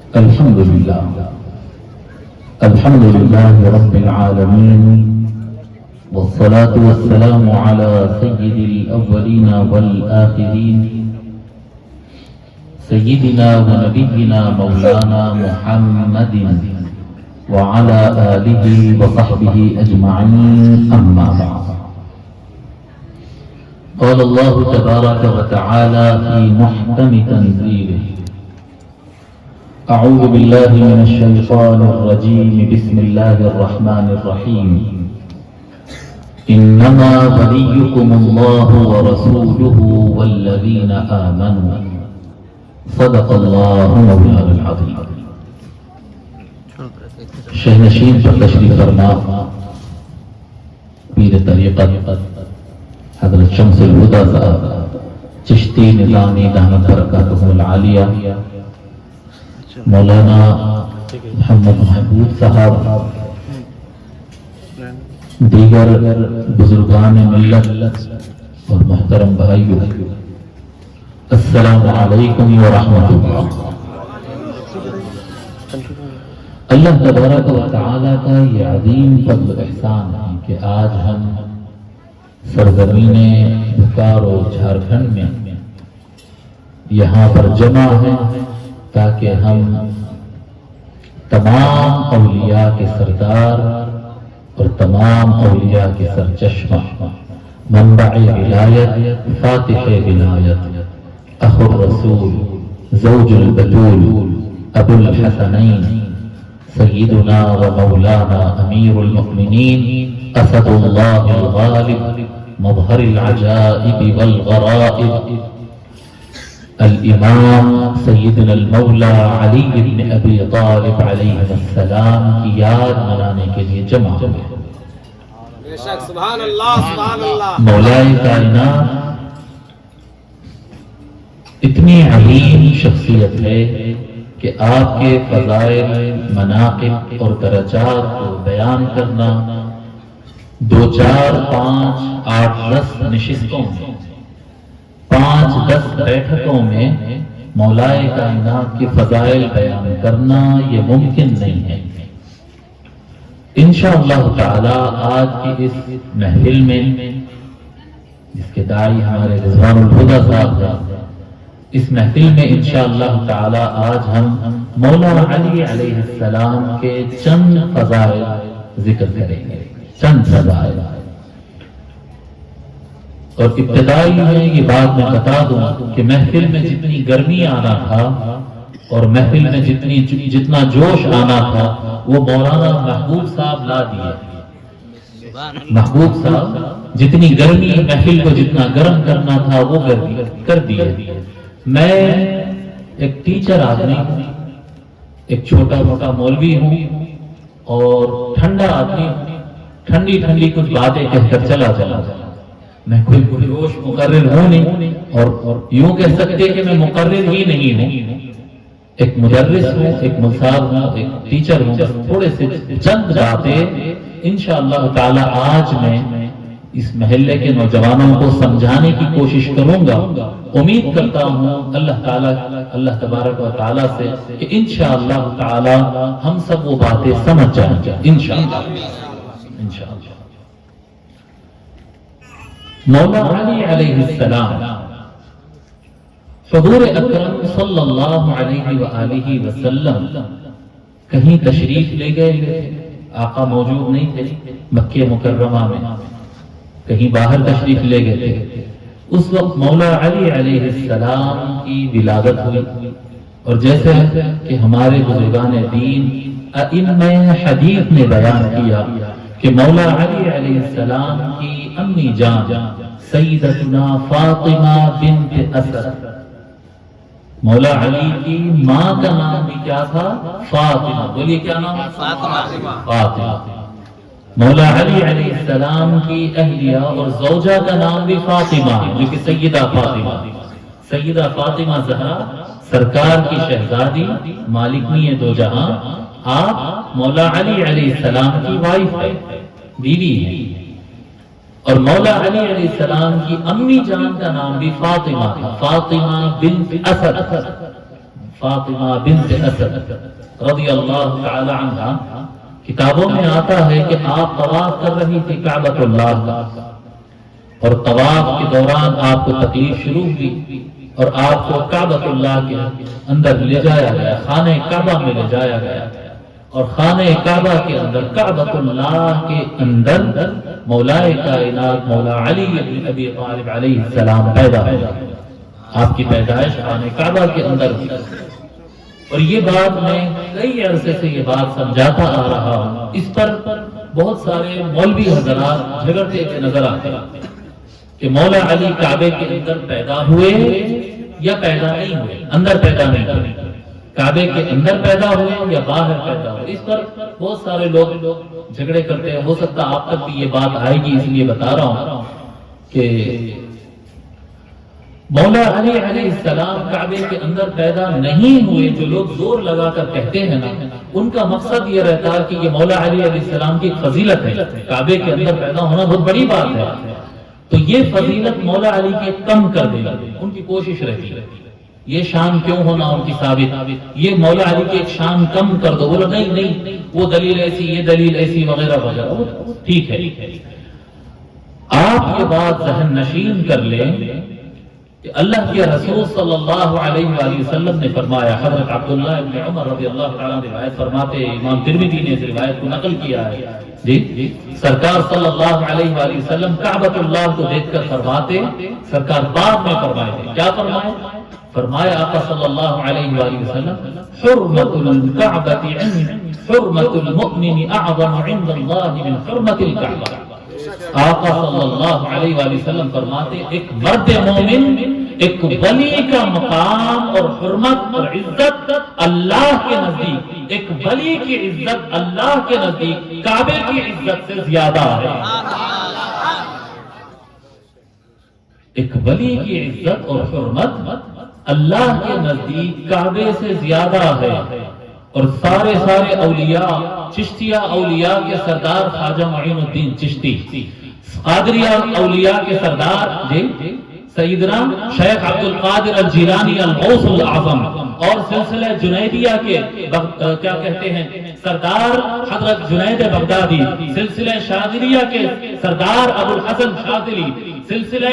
الحمد لله رب العالمين، والصلاة والسلام على سيد الأولين والآخرين، سيدنا ونبينا مولانا محمد وعلى آله وصحبه أجمعين، أما بعد. قال الله تبارك وتعالى في محكم تنزيله: أعوذ بالله من الشيطان الرجيم، بسم الله الرحمن الرحيم. إنما وليكم الله ورسوله والذين آمنوا، صدق الله مولانا العظيم. شہنشین پر تشریف فرما پیر طریقت حضرت شمس الہدیٰ صاحب چشتی نظامی دامت برکاتہ العالیہ، مولانا محمد محبوب صاحب، دیگر بزرگان ملت اور محترم بھائیوں، السلام علیکم ورحمۃ اللہ۔ اللہ تبارک و تعالیٰ کا یہ عظیم فضل و احسان ہے کہ آج ہم سرزمین بوکارو جھارکھنڈ میں یہاں پر جمع ہیں تاکہ ہم تمام اولیاء کے سردار اور تمام اولیاء کے سرچشمہ، منبع ولایت، فاتح ولایت، اخو الرسول، زوج البتول، ابو الحسنین، سیدنا و مولانا امیر المؤمنین، اسد اللہ الغالب، مظہر العجائب والغرائب، الامام سیدنا المولا علی بن ابی طالب علیہ السلام کی یاد منانے کے لیے جمع ہوئے۔ سبحان اللہ سبحان اللہ۔ مولائے کائنات اتنی عظیم شخصیت ہے کہ آپ کے فضائل، مناقب اور درجات کو بیان کرنا 2 4 5 8 10 نشستوں میں، 5 10 بیٹھکوں میں مولائے کائنات کے فضائل بیان کرنا یہ ممکن نہیں ہے۔ انشاءاللہ تعالی آج کی اس محفل میں، جس کے داعی ہمارے رضوان الہدیٰ صاحب ہیں، اس محفل میں انشاءاللہ تعالی آج ہم مولا علی علیہ السلام کے چند فضائل ذکر کریں گے، چند فضائل۔ اور ابتدائی میں یہ بات میں بتا دوں کہ محفل میں جتنی گرمی آنا تھا اور محفل میں جتنا جوش آنا تھا وہ مولانا محبوب صاحب لا دیے۔ محبوب صاحب جتنی گرمی محفل کو جتنا گرم کرنا تھا وہ کر دیے۔ میں ایک ٹیچر آدمی ہوں، ایک چھوٹا موٹا مولوی ہوں اور ٹھنڈا آدمی ہوں، ٹھنڈی ٹھنڈی کچھ باتیں کہہ کر چلا جانا۔ میں کوئی پرجوش مقرر ہوں نہیں، اور یوں کہہ سکتے کہ میں مقرر ہی نہیں ہوں، ایک مدرس ہوں، ایک مصاب ہوں، ایک ٹیچر ہوں۔ تھوڑے سے چند باتیں انشاءاللہ تعالی آج میں اس محلے کے نوجوانوں کو سمجھانے کی کوشش کروں گا۔ امید کرتا ہوں اللہ تبارک و تعالی سے کہ انشاءاللہ تعالی ہم سب وہ باتیں سمجھ جائیں گے انشاءاللہ۔ مولا علی علیہ السلام حضور اکرم صلی اللہ علیہ وآلہ وسلم کہیں تشریف لے گئے، آقا موجود نہیں تھے مکہ مکرمہ میں، کہیں باہر تشریف لے گئے تھے۔ اس وقت مولا علی علیہ السلام کی ولادت ہوئی، اور جیسے کہ ہمارے بزرگان دین ائمہ حدیث نے بیان کیا کہ مولا علی علیہ السلام کی امی جان سیدتنا فاطمہ بنت اسد، مولا علی کی ماں کا نام بھی کیا تھا؟ فاطمہ۔ بولیے کیا نام؟ فاطمہ۔ مولا علی علیہ السلام کی اہلیہ اور زوجہ کا نام بھی فاطمہ، جو کہ سیدہ فاطمہ، سیدہ فاطمہ زہرا سرکار کی شہزادی، مالکنی دو جہاں، آپ مولا علی علیہ السلام کی وائف ہے، بیوی ہے۔ اور مولا علی علیہ السلام کی امی جان کا نام بھی فاطمہ تھا، فاطمہ بنت اسد۔ فاطمہ بنت اسد رضی اللہ تعالی عنہا، کتابوں میں آتا ہے کہ آپ طواف کر رہی تھی کعبۃ اللہ کا، اور طواف کے دوران آپ کو تکلیف شروع ہوئی اور آپ کو کعبۃ اللہ کے اندر لے جایا گیا، خانہ کعبہ میں لے جایا گیا، اور خانہ کعبہ کے اندر کعبۃ اللہ کے اندر مولائے کائنات مولا علی بن ابی طالب علیہ السلام پیدا ہوا۔ آپ کی پیدائش خانہ کعبہ کے اندر ہوئی، اور یہ بات میں کئی عرصے سے یہ بات سمجھاتا آ رہا ہوں۔ اس پر بہت سارے مولوی حضرات جھگڑتے ہوئے نظر آتے ہیں کہ مولا علی کعبے کے اندر پیدا ہوئے یا پیدا نہیں ہوئے، اندر پیدا نہیں ہوئے، کعبے کے اندر پیدا ہوئے یا باہر پیدا ہوئے۔ اس پر بہت سارے لوگ جھگڑے کرتے ہیں۔ ہو سکتا آپ تک بھی یہ بات آئے گی، اس لیے بتا رہا ہوں کہ مولا علی علیہ السلام کعبے کے اندر پیدا نہیں ہوئے، جو لوگ زور لگا کر کہتے ہیں نا، ان کا مقصد یہ رہتا ہے کہ یہ مولا علی علیہ السلام کی ایک فضیلت ہے، کعبے کے اندر پیدا ہونا بہت بڑی بات ہے، تو یہ فضیلت مولا علی کے کم کر دے گا، ان کی کوشش رہتی ہے یہ شان کیوں ہونا ان کی ثابت، یہ مولا علی کی ایک شان کم کر دو، بولو نہیں نہیں وہ دلیل ایسی، یہ دلیل ایسی وغیرہ وغیرہ، ٹھیک ہے۔ آپ یہ بات ذہن نشین کر لیں کہ اللہ کے رسول صلی اللہ علیہ وآلہ وسلم نے فرمایا، حضرت عبداللہ ابن عمر رضی اللہ تعالیٰ عنہ روایت فرماتے، امام ترمذی نے اس روایت کو نقل کیا ہے، سرکار صلی اللہ علیہ وآلہ وسلم کعبۃ اللہ کو دیکھ کر فرماتے، سرکار بعد میں فرمائے تھے، کیا فرمائے؟ فرمایا آقا صلی اللہ علیہ وآلہ وسلم، حرمت الکعبۃ حرمت المؤمن اعظم عند اللہ من حرمت الکعبہ۔ آقا صلی اللہ علیہ وآلہ وسلم فرماتے، ایک مرد مومن، ایک ولی کا مقام اور حرمت اور عزت اللہ کے نزدیک، ایک ولی کی عزت اللہ کے نزدیک کعبے کی عزت سے زیادہ ہے۔ ایک ولی کی عزت اور حرمت اللہ کے نزدیک کعبے سے زیادہ ہے، اور سارے اولیاء، چشتیہ اولیاء کے سردار خواجہ معین الدین چشتی، قادریہ اولیاء کے سردار سیدنا شیخ عبد القادر الجیلانی الغوث الاعظم، اور سلسلہ جنیدیہ کے کیا کہتے ہیں سردار حضرت جنید بغدادی، سلسلہ شاذلیہ کے سردار ابو الحسن شاذلی، سلسلہ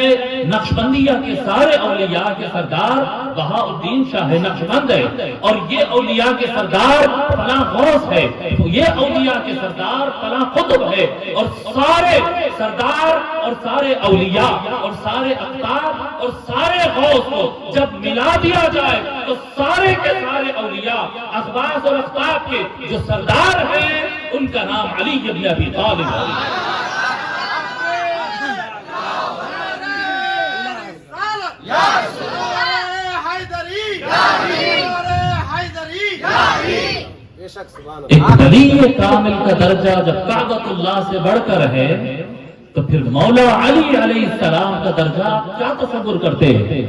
نقشبندیہ کے سارے اولیاء کے سردار بہاء الدین شاہ نقشبند ہے، اور یہ اولیاء کے سردار فلاں غوث ہے، یہ اولیاء کے سردار فلاں قطب ہے، اور سارے سردار اور سارے اولیاء اور سارے اقطاب اور سارے غوث کو جب ملا دیا جائے تو سارے کے سارے اولیاء اخباس اور اقطاب کے جو سردار ہیں ان کا نام علی بن ابی طالب ہے۔ ایک ولی کامل کا درجہ جب کعبۃ اللہ سے بڑھ کر ہے تو پھر مولا علی علیہ السلام کا درجہ کیا تصور کرتے ہیں؟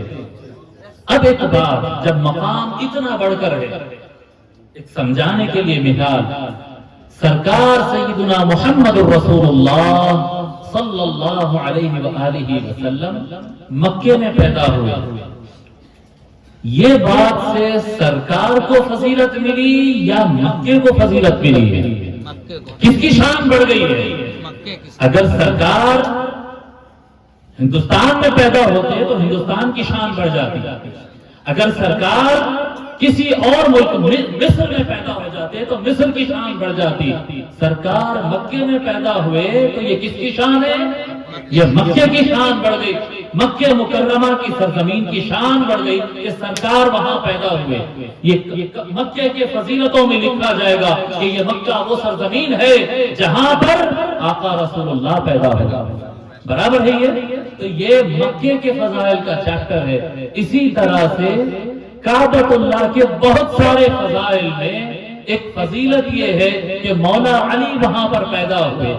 اب ایک بات، جب مقام اتنا بڑھ کر ہے، ایک سمجھانے کے لیے مثال، سرکار سیدنا محمد رسول اللہ صلی اللہ علیہ وآلہ وسلم مکے میں پیدا ہوئے، یہ بات سے سرکار کو فضیلت ملی یا مکے کو فضیلت ملی ہے؟ کس کی شان بڑھ گئی ہے؟ اگر سرکار ہندوستان میں پیدا ہوتے تو ہندوستان کی شان بڑھ جاتی، اگر سرکار کسی اور ملک مصر میں پیدا ہو جاتے تو مصر کی شان بڑھ جاتی، سرکار مکے میں پیدا ہوئے تو یہ کس کی شان ہے؟ یہ مکے کی شان بڑھ گئی، مکہ مکرمہ کی سرزمین کی شان بڑھ گئی کہ سرکار وہاں پیدا ہوئے۔ یہ مکہ کے فضیلتوں میں لکھا جائے گا کہ یہ مکہ وہ سرزمین ہے جہاں پر آقا رسول اللہ پیدا ہوگا، برابر ہے یہ؟ تو یہ مکے کے فضائل کا چیپٹر ہے۔ اسی طرح سے کعبۃ اللہ کے بہت سارے فضائل میں ایک فضیلت یہ ہے کہ مولا علی وہاں پر پیدا ہوئے.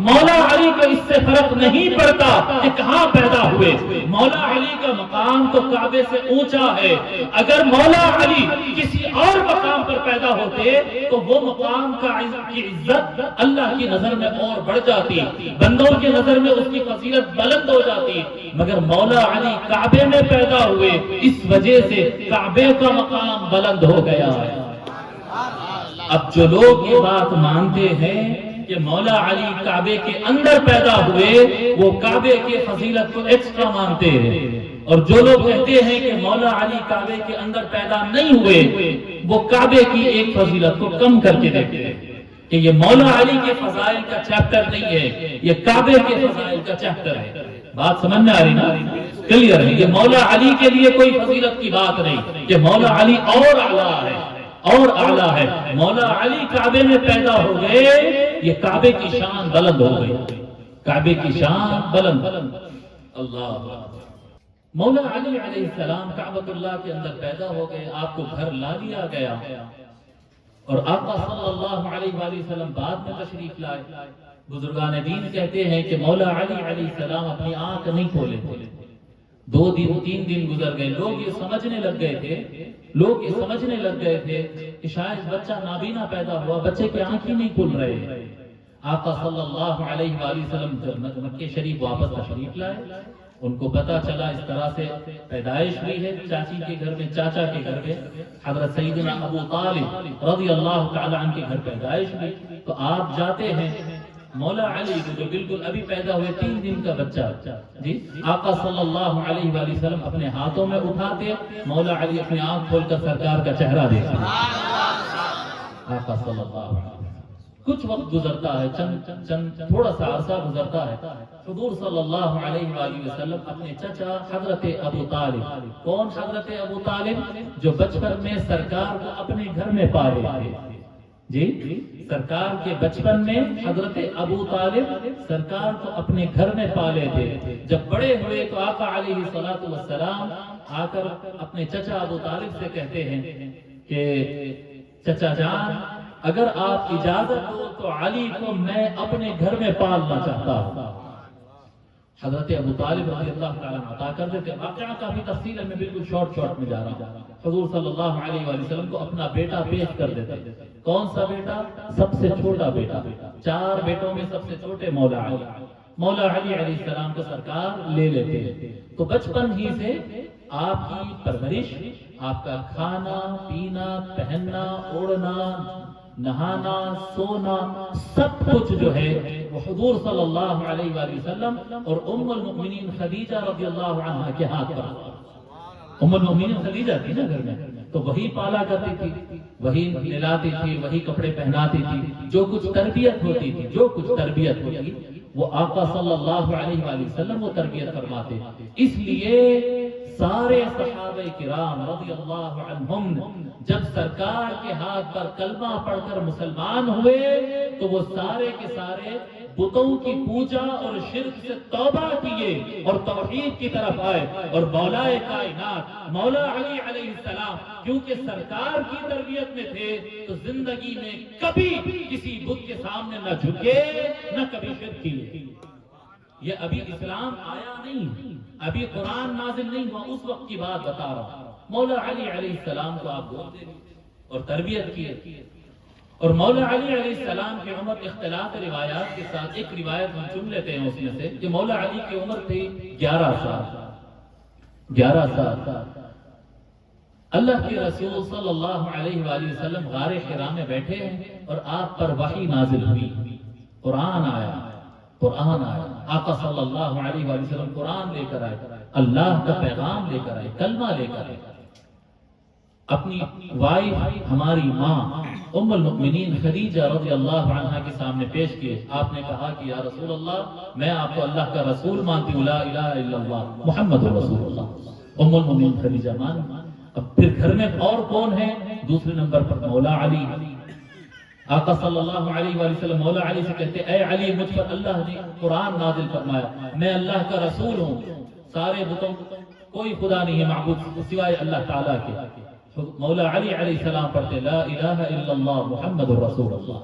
مولا علی کا اس سے فرق نہیں پڑتا کہ کہاں پیدا ہوئے. مولا علی کا مقام تو کعبے سے اونچا ہے. اگر مولا علی کسی اور مقام پر پیدا ہوتے تو وہ مقام کی عزت اللہ کی نظر میں اور بڑھ جاتی, بندوں کی نظر میں اس کی فضیلت بلند ہو جاتی. مگر مولا علی کعبے میں پیدا ہوئے, اس وجہ سے کعبے کا مقام بلند ہو گیا ہے. اب جو لوگ یہ بات مانتے ہیں کہ مولا علی کعبے کے اندر پیدا ہوئے, وہ کعبے کی فضیلت کو ایکسٹرا مانتے ہیں. اور جو لوگ کہتے ہیں کہ مولا علی کعبے کے اندر پیدا نہیں ہوئے, وہ کعبے کی ایک فضیلت کو کم کر کے دیکھتے ہیں کہ یہ مولا علی کے فضائل کا چیپٹر نہیں ہے, یہ کعبے کے فضائل کا چیپٹر ہے. بات سمجھ میں آ رہی نا؟ کلیئر ہے. یہ مولا علی کے لیے کوئی فضیلت کی بات نہیں, کہ مولا علی اور اعلیٰ ہے, اور اعلیٰ ہے. مولا علی کعبے میں پیدا ہو گئے, یہ کعبے کی شان بلند ہو گئی, کعبے کی شان بلند. اللہ, مولا علی علیہ السلام کعبۃ اللہ کے اندر پیدا ہو گئے, آپ کو گھر لا لیا گیا, اور آقا صلی اللہ علیہ وآلہ وسلم بعد میں تشریف لائے. بزرگان دین کہتے ہیں کہ مولا علی علیہ السلام اپنی آنکھ نہیں کھولے تھے. 2 دن 3 دن گزر گئے, لوگ یہ سمجھنے لگ گئے تھے کہ شاید بچہ نابینا پیدا ہوا, بچے کی آنکھیں نہیں کھل رہے. آقا صلی اللہ علیہ وآلہ وسلم جب مکہ شریف واپس تشریف لائے, ان کو پتا چلا اس طرح سے پیدائش ہوئی ہے چاچی کے گھر میں, چاچا کے گھر میں, حضرت سیدنا ابو طالب رضی اللہ تعالی عنہ کے گھر پیدائش ہوئی. تو آپ جاتے ہیں مولا علی کو, جو بالکل ابھی پیدا ہوئے 3 دن کا بچہ, جی آقا صلی اللہ علیہ وآلہ وسلم اپنے ہاتھوں میں اٹھاتے, مولا علی اپنی آنکھ کھول کر سرکار کا چہرہ دیکھتے. آقا صلی اللہ علیہ وسلم, کچھ وقت گزرتا ہے, چند تھوڑا سا عرصہ گزرتا ہے, حضور صلی اللہ علیہ وآلہ وسلم اپنے چچا حضرت ابو طالب, کون حضرت ابو طالب, جو بچپن میں سرکار کو اپنے گھر میں پالے تھے, جی سرکار کے بچپن میں حضرت ابو طالب سرکار کو اپنے گھر میں پالے تھے. جب بڑے ہوئے تو آقا علیہ الصلوۃ والسلام آ کر اپنے چچا ابو طالب سے کہتے ہیں کہ چچا جان, اگر آپ اجازت دو تو علی کو میں اپنے گھر میں پالنا چاہتا ہوں. حضرت ابو طالب رضی اللہ تعالیٰ عطا کر دیتے. واقعہ کافی تفصیل ہے, میں بالکل شارٹ میں جا رہا ہوں. حضور صلی اللہ علیہ وآلہ وسلم کو اپنا بیٹا پیش کر دیتے. کون سا بیٹا؟ سب سے چھوٹا بیٹا. 4 بیٹوں میں سب سے چھوٹے مولا علی. مولا علی علیہ السلام کو سرکار لے لیتے. تو بچپن ہی سے آپ کی پرورش, آپ کا کھانا پینا, پہننا اوڑھنا, نہانا سونا, سب کچھ جو ہے وہ حضور صلی اللہ علیہ وآلہ وسلم اور ام المؤمنین خدیجہ رضی اللہ عنہا کے ہاتھ پر. ام المؤمنین خدیجہ تھی نا گھر میں, تو وہی پالا کرتی تھی, وہی نہلاتی تھی, وہی کپڑے پہناتی تھی. جو کچھ تربیت ہوتی وہ آقا صلی اللہ علیہ وآلہ وسلم وہ تربیت فرماتے. اس لیے سارے صحابہ کرام رضی اللہ عنہم جب سرکار کے ہاتھ پر کلمہ پڑھ کر مسلمان ہوئے تو وہ سارے کے سارے بتوں کی پوجا اور شرک سے توبہ کیے اور توحید کی طرف آئے. اور مولا کائنات مولا علی علیہ السلام کیونکہ سرکار کی تربیت میں تھے تو زندگی میں کبھی کسی بت کے سامنے نہ جھکے, نہ کبھی شرک کیے. یہ ابھی اسلام آیا نہیں, ابھی قرآن نازل نہیں ہوا, اس وقت کی بات بتا رہا ہوں. مولا علی علیہ السلام کو آپ گود دے اور تربیت کیے. اور مولا علی علیہ السلام کی عمر اختلاف روایات کے ساتھ ایک روایت ہم چن لیتے ہیں اس میں سے کہ مولا علی کی عمر تھی 11 سال. اللہ کے رسول صلی اللہ علیہ وآلہ وسلم غار حرا میں بیٹھے ہیں اور آپ پر وحی نازل ہوئی, قرآن آیا. آقا صلی اللہ علیہ وآلہ وسلم قرآن لے کر آئے, اللہ کا پیغام لے کر آئے, کلمہ لے کر آئے. اپنی وائف ہماری ماں ام المؤمنین خدیجہ رضی اللہ عنہا کے سامنے پیش کیے. آپ نے کہا کہ یا رسول اللہ, میں آپ کو اللہ کا رسول مانتی ہوں, لا الہ الا اللہ محمد رسول اللہ. ام المؤمنین خدیجہ مان. اب پھر گھر میں اور کون ہے؟ دوسرے نمبر پر مولا علی. آقا صلی اللہ علیہ وآلہ وسلم مولا علی سے کہتے اے علی, مجھ پر اللہ نے قرآن نازل فرمایا, میں اللہ کا رسول ہوں, سارے بتوں کوئی خدا نہیں ہے معبود سوائے اللہ تعالیٰ کے. مولا علی علیہ السلام پڑھتے لا الہ الا اللہ محمد الرسول اللہ.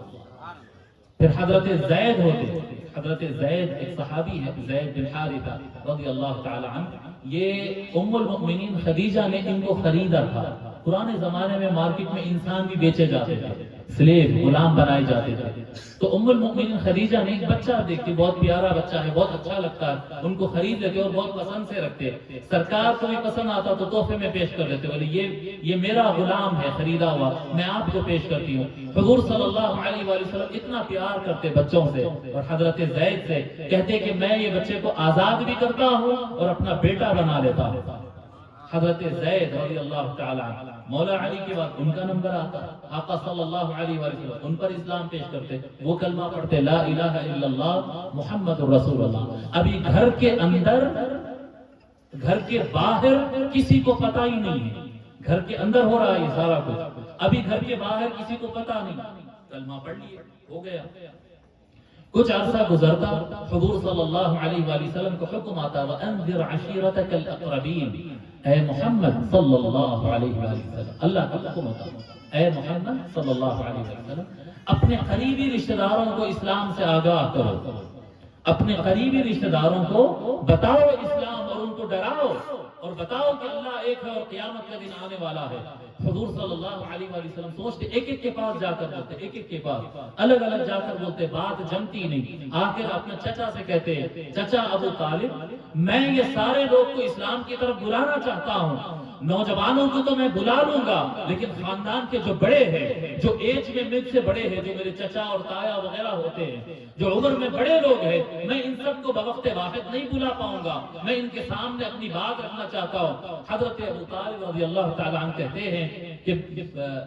پھر حضرت زید ہوتے، حضرت زید ایک صحابی ہے، زید بن حارثہ رضی اللہ تعالی عنہ. یہ ام المؤمنین خدیجہ نے ان کو خریدا تھا. پرانے زمانے میں مارکیٹ میں انسان بھی بیچے جاتے تھے، سلیو غلام بنائے جاتے تھے. تو ام المؤمنین خدیجہ نے ایک بچہ دیکھتی، بہت پیارا بچہ ہے، بہت اچھا لگتا ہے، ان کو خرید لیتے اور بہت پسند سے رکھتے. سرکار کو بھی پسند آتا تو تحفے میں پیش کر دیتے، بولے یہ میرا غلام ہے خریدا ہوا، میں آپ کو پیش کرتی ہوں. حضور صلی اللہ علیہ وآلہ وسلم اتنا پیار کرتے بچوں سے اور حضرت زید سے، کہتے کہ میں یہ بچے کو آزاد بھی کرتا ہوں اور اپنا بیٹا بنا لیتا ہوں. حضرت زید رضی اللہ تعالی عنہ، مولا علی کے بعد ان کا نمبر آتا، آقا صلی اللہ علیہ وسلم ان پر اسلام پیش کرتے، وہ کلمہ پڑھتے لا الہ الا اللہ محمد الرسول اللہ. ابھی گھر کے اندر، گھر کے باہر کسی کو پتہ ہی نہیں ہے، گھر کے اندر ہو رہا ہے یہ سارا کچھ، ابھی گھر کے باہر کسی کو پتہ نہیں. کلمہ پڑھ لیے، ہو گیا. کچھ عرصہ گزرتا، حضور صلی اللہ علیہ وآلہ وسلم کو حکم آتا وَأَنذِرْ عَشِيرَتَكَ الْأَقْرَبِينَ. اے محمد صلی اللہ علیہ وآلہ وسلم، اللہ کا حکم ہوتا، اے محمد صلی اللہ علیہ وسلم اپنے قریبی رشتہ داروں کو اسلام سے آگاہ کرو، اپنے قریبی رشتہ داروں کو بتاؤ اسلام اور ان کو ڈراؤ اور بتاؤ کہ اللہ ایک ہے اور قیامت کا دن آنے والا ہے. حضور صلی اللہ علیہ وآلہ وسلم سوچتے، ایک ایک کے پاس جا کر بولتے، ایک ایک کے پاس الگ الگ جا کر بولتے، بات جمتی نہیں. آخر اپنے چچا سے کہتے، چچا ابو طالب، میں یہ سارے لوگ کو اسلام کی طرف بلانا چاہتا ہوں. نوجوانوں کو تو میں بلا لوں گا، لیکن خاندان کے جو بڑے ہیں، جو ایج میں مجھ سے بڑے ہیں، جو میرے چچا اور تایا وغیرہ ہوتے ہیں، جو عمر میں بڑے لوگ ہیں، میں ان سب کو بوقت واحد نہیں بلا پاؤں گا. میں ان کے سامنے اپنی بات رکھنا چاہتا ہوں. حضرت ابو طالب رضی اللہ تعالیٰ عنہ کہتے ہیں کہ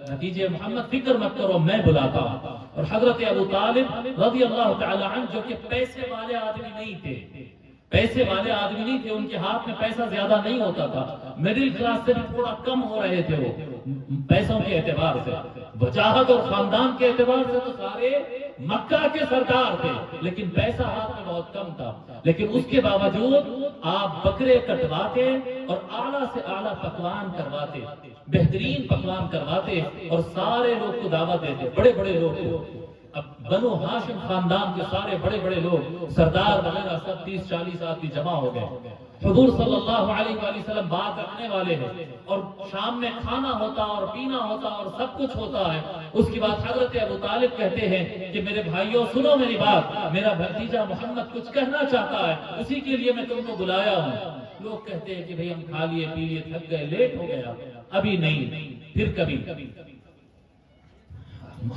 نتیجے محمد فکر مت کرو، میں بلاتا ہوں. اور حضرت ابو طالب رضی اللہ تعالیٰ عنہ جو کہ پیسے والے آدمی نہیں تھے، پیسے والے آدمی نہیں تھے، ان کے ہاتھ میں پیسہ زیادہ نہیں ہوتا تھا، مڈل کلاس سے بھی تھوڑا کم ہو رہے تھے وہ پیسوں کے اعتبار سے، وجاہت اور خاندان کے اعتبار سے تو سارے مکہ کے سردار تھے، لیکن پیسہ ہاتھ میں بہت کم تھا. لیکن اس کے باوجود آپ بکرے کٹواتے اور اعلیٰ سے اعلیٰ پکوان کرواتے، بہترین پکوان کرواتے اور سارے لوگ کو دعوت دیتے، بڑے بڑے لوگ کو. اب بنو ہاشم خاندان کے سارے بڑے بڑے لوگ، سردار وغیرہ سب 30-40 آدمی جمع ہو گئے. حضور صلی اللہ علیہ وآلہ وسلم بات رکھنے والے ہیں اور شام میں کھانا ہوتا اور پینا ہوتا اور سب کچھ ہوتا ہے. اس کے بعد حضرت ابو طالب کہتے ہیں کہ میرے بھائیوں سنو میری بات، میرا بھتیجا محمد کچھ کہنا چاہتا ہے، اسی کے لیے میں تم کو بلایا ہوں. لوگ کہتے ہیں کہ بھئی ہم کھا لیے پی لیے تھک گئے، لیٹ ہو گیا، ابھی نہیں، پھر کبھی.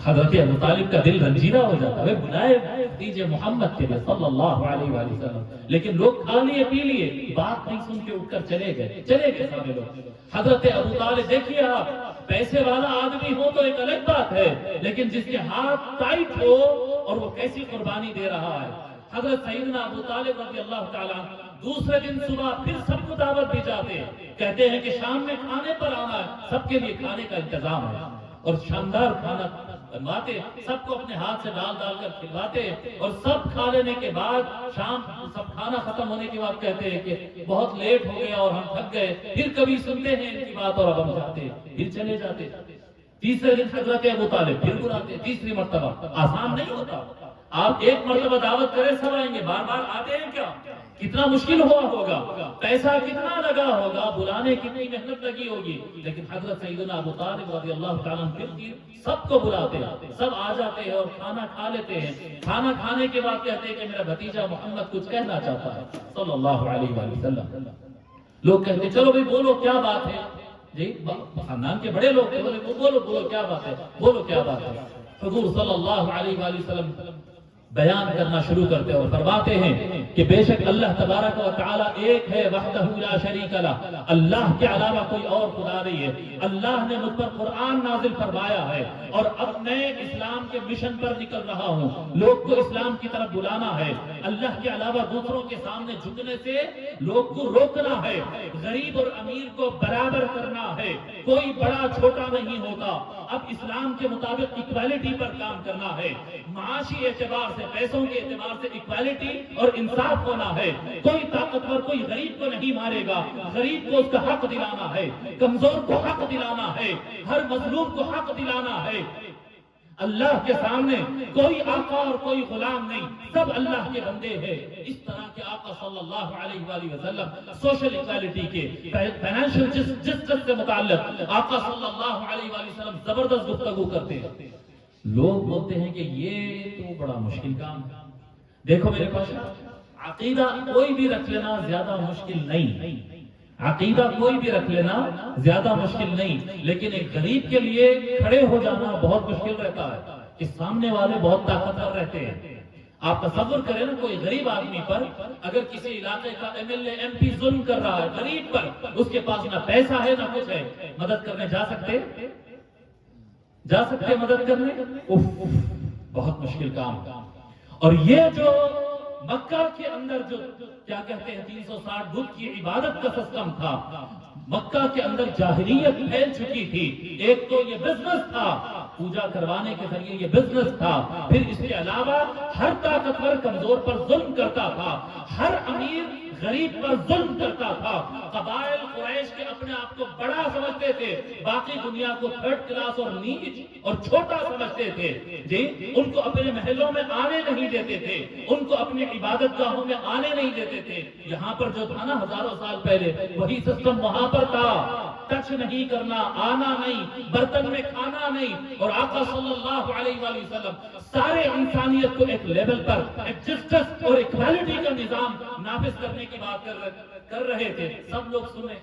حضرت ابو طالب کا دل رنجیدہ ہو جاتا ہے، بلائے بھتیجے محمد کے لیے صلی اللہ علیہ وآلہ وسلم، لیکن لوگ کھا لیے پی لیے، بات نہیں سن کے اٹھ کر چلے گئے سارے لوگ. حضرت ابو طالب دیکھیے، آپ پیسے والا آدمی ہو تو ایک الگ بات ہے، لیکن جس کے ہاتھ ٹائٹ ہو اور وہ کیسی قربانی دے رہا ہے. حضرت سیدنا ابو طالب رضی اللہ تعالیٰ دوسرے دن صبح پھر سب کو دعوت دی جاتے، کہتے ہیں کہ شام میں کھانے پر آنا ہے، سب کے لیے کھانے کا انتظام ہے اور شاندار کھانا بنواتے، سب کو اپنے ہاتھ سے ڈال کر کھلواتے اور سب کھا لینے کے بعد شام سب کھانا ختم ہونے کے بعد کہتے ہیں کہ بہت لیٹ ہو گیا اور ہم تھک گئے. پھر کبھی سنتے ہیں ان کی بات اور اب ہم جاتے، پھر چلے جاتے. تیسرے دن حضرت ابو طالب پھر بلاتے، تیسری مرتبہ. آسان نہیں ہوتا، آپ ایک مرتبہ دعوت کریں سب آئیں گے، بار بار آتے ہیں کیا؟ کتنا مشکل ہوا ہوگا، پیسہ کتنا لگا ہوگا، بلانے کتنی محنت لگی ہوگی. لیکن حضرت سیدنا ابو طالب رضی اللہ تعالیٰ عنہ سب کو بلاتے، سب آ جاتے ہیں اور کھانا کھا لیتے ہیں. کھانا کھانے کے بعد کہتے ہیں کہ میرا بھتیجا محمد کچھ کہنا چاہتا ہے صلی اللہ علیہ وآلہ وسلم. لوگ کہتے ہیں چلو بھائی بولو کیا بات ہے. جی خاندان کے بڑے لوگ بولو کیا بات ہے، بولو کیا بات ہے. حضور صلی اللہ علیہ وآلہ وسلم بیان کرنا شروع کرتے اور فرماتے ہیں کہ بے شک اللہ تبارک و تعالی ایک ہے، وحدہ لا شریک لہ، اللہ کے علاوہ کوئی اور خدا نہیں ہے. اللہ نے مجھ پر قرآن نازل فرمایا ہے اور اب میں اسلام کے مشن پر نکل رہا ہوں. لوگ کو اسلام کی طرف بلانا ہے، اللہ کے علاوہ دوسروں کے سامنے جھکنے سے لوگ کو روکنا ہے، غریب اور امیر کو برابر کرنا ہے، کوئی بڑا چھوٹا نہیں ہوتا. اب اسلام کے مطابق ایکوالٹی پر کام کرنا ہے، معاشی اعتبار سے پیسوں کے اعتبار سے اکوالٹی اور انصاف ہونا ہے. کوئی طاقتور کوئی غریب کو نہیں مارے گا, غریب کو اس کا حق دلانا ہے, کمزور کو حق دلانا ہے, ہر مظلوم کو حق دلانا ہے. اللہ کے سامنے کوئی آقا اور کوئی غلام نہیں, سب اللہ کے بندے ہیں. اس طرح کے آقا صلی اللہ علیہ وآلہ وسلم سوشل ایکوالٹی کے, فائنینشیل جسٹس سے متعلق آقا صلی اللہ علیہ وآلہ وسلم زبردست گفتگو کرتے ہیں. لوگ بولتے ہیں کہ یہ تو بڑا مشکل کام ہے. دیکھو میرے پاس عقیدہ کوئی بھی رکھ لینا زیادہ مشکل نہیں, عقیدہ کوئی بھی رکھ لینا زیادہ مشکل نہیں, لیکن ایک غریب کے لیے کھڑے ہو جانا بہت مشکل رہتا ہے. اس سامنے والے بہت طاقتور رہتے ہیں. آپ تصور کریں نا, کوئی غریب آدمی پر اگر کسی علاقے کا M L A M P ظلم کر رہا ہے غریب پر, اس کے پاس نہ پیسہ ہے نہ کچھ ہے, مدد کرنے جا سکتے مدد کرنے؟ بہت مشکل کام. اور یہ جو مکہ کے اندر جو کیا کہتے ہیں 360 بت کی عبادت کا سسٹم تھا, مکہ کے اندر جاہلیت پھیل چکی تھی. ایک تو یہ بزنس تھا, پوجا کروانے کے ذریعے یہ بزنس تھا. پھر اس کے علاوہ ہر طاقتور کمزور پر ظلم کرتا تھا, ہر امیر غریب پر ظلم کرتا تھا. قبائل قریش کے اپنے آپ کو بڑا سمجھتے تھے, باقی دنیا کو تھرڈ کلاس اور نیچ اور چھوٹا سمجھتے تھے. جی, ان کو اپنے محلوں میں آنے نہیں دیتے تھے, ان کو اپنی عبادت گاہوں میں آنے نہیں دیتے تھے. یہاں پر جو تھا نا ہزاروں سال پہلے, وہی سسٹم وہاں پر تھا. ٹچ نہیں کرنا, آنا نہیں, برتن میں کھانا نہیں. اور آقا صلی اللہ علیہ وآلہ وسلم سارے انسانیت کو ایک لیول پر ایک جسٹس اور ایکوالٹی کا نظام نافذ کرنے کی بات کر رہے تھے. سب لوگ سنے.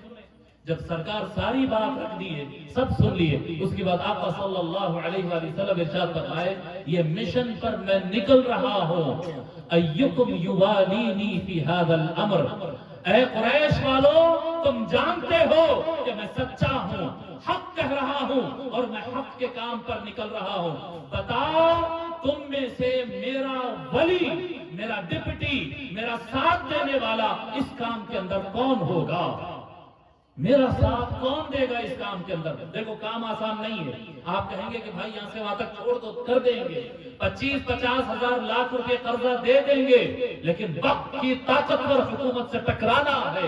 جب سرکار ساری بات رکھ دی ہے, سب سن لیے, اس کے بعد آقا صلی اللہ علیہ وآلہ وسلم ارشاد فرمائے, یہ مشن پر میں نکل رہا ہوں. ایکم یوالینی فی ھذا الامر, اے قریش والو تم جانتے ہو کہ میں سچا ہوں, حق کہہ رہا ہوں اور میں حق کے کام پر نکل رہا ہوں. بتاؤ تم میں سے میرا ولی, میرا ڈپٹی, میرا ساتھ دینے والا اس کام کے اندر کون ہوگا؟ میرا ساتھ کون دے گا اس کام کے اندر؟ دیکھو کام آسان نہیں ہے. آپ کہیں گے کہ بھائی یہاں سے وہاں تک چھوڑ دو, کر دیں گے, 25-50 ہزار لاکھ روپے قرضہ دے دیں گے, لیکن وقت کی طاقتور حکومت سے ٹکرانا ہے,